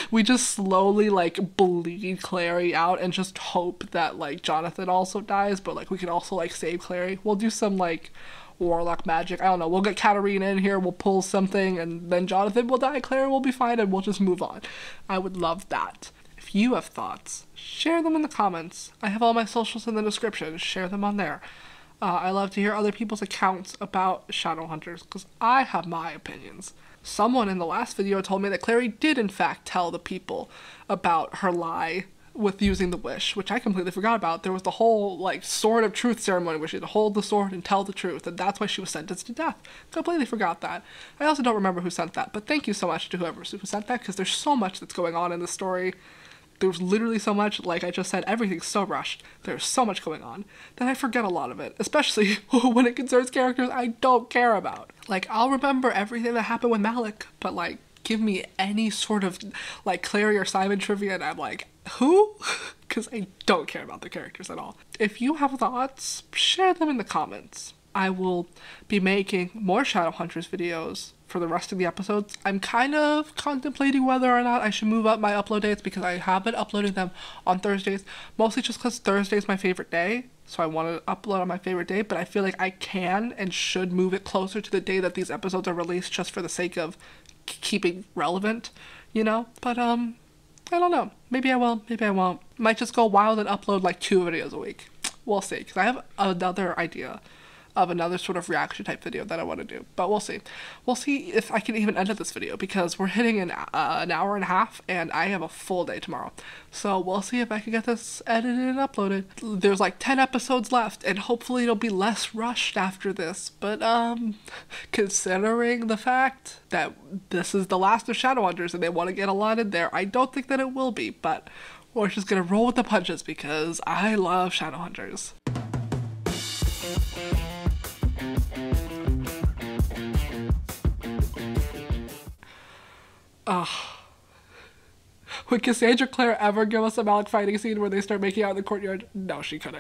we just slowly like bleed Clary out and just hope that like Jonathan also dies, but like we can also like save Clary. We'll do some like warlock magic, I don't know, we'll get Katarina in here, we'll pull something, and then Jonathan will die, Clary will be fine, and we'll just move on. I would love that. If you have thoughts, share them in the comments. I have all my socials in the description, share them on there. I love to hear other people's accounts about Shadowhunters, because I have my opinions. Someone in the last video told me that Clary did in fact tell the people about her lie with using the wish, which I completely forgot about. There was the whole like sword of truth ceremony where she had to hold the sword and tell the truth, and that's why she was sentenced to death. Completely forgot that. I also don't remember who sent that, but thank you so much to whoever sent that, because there's so much that's going on in the story. There's literally so much, like I just said, everything's so rushed. There's so much going on that I forget a lot of it, especially when it concerns characters I don't care about. Like, I'll remember everything that happened with Malek, but like, give me any sort of like Clary or Simon trivia and I'm like, who? Because I don't care about the characters at all. If you have thoughts, share them in the comments. I will be making more Shadowhunters videos for the rest of the episodes. I'm kind of contemplating whether or not I should move up my upload dates, because I have been uploading them on Thursdays, mostly just because Thursday is my favorite day, so I want to upload on my favorite day, but I feel like I can and should move it closer to the day that these episodes are released, just for the sake of keeping relevant, you know? But I don't know. Maybe I will, maybe I won't. Might just go wild and upload like 2 videos a week. We'll see, because I have another idea of another sort of reaction type video that I want to do, but we'll see. We'll see if I can even edit this video, because we're hitting an hour and a half and I have a full day tomorrow. So we'll see if I can get this edited and uploaded. There's like 10 episodes left and hopefully it'll be less rushed after this, but considering the fact that this is the last of Shadowhunters and they want to get a lot in there, I don't think that it will be, but we're just gonna roll with the punches because I love Shadowhunters. Would Cassandra Clare ever give us a Malek fighting scene where they start making out in the courtyard? No, she couldn't.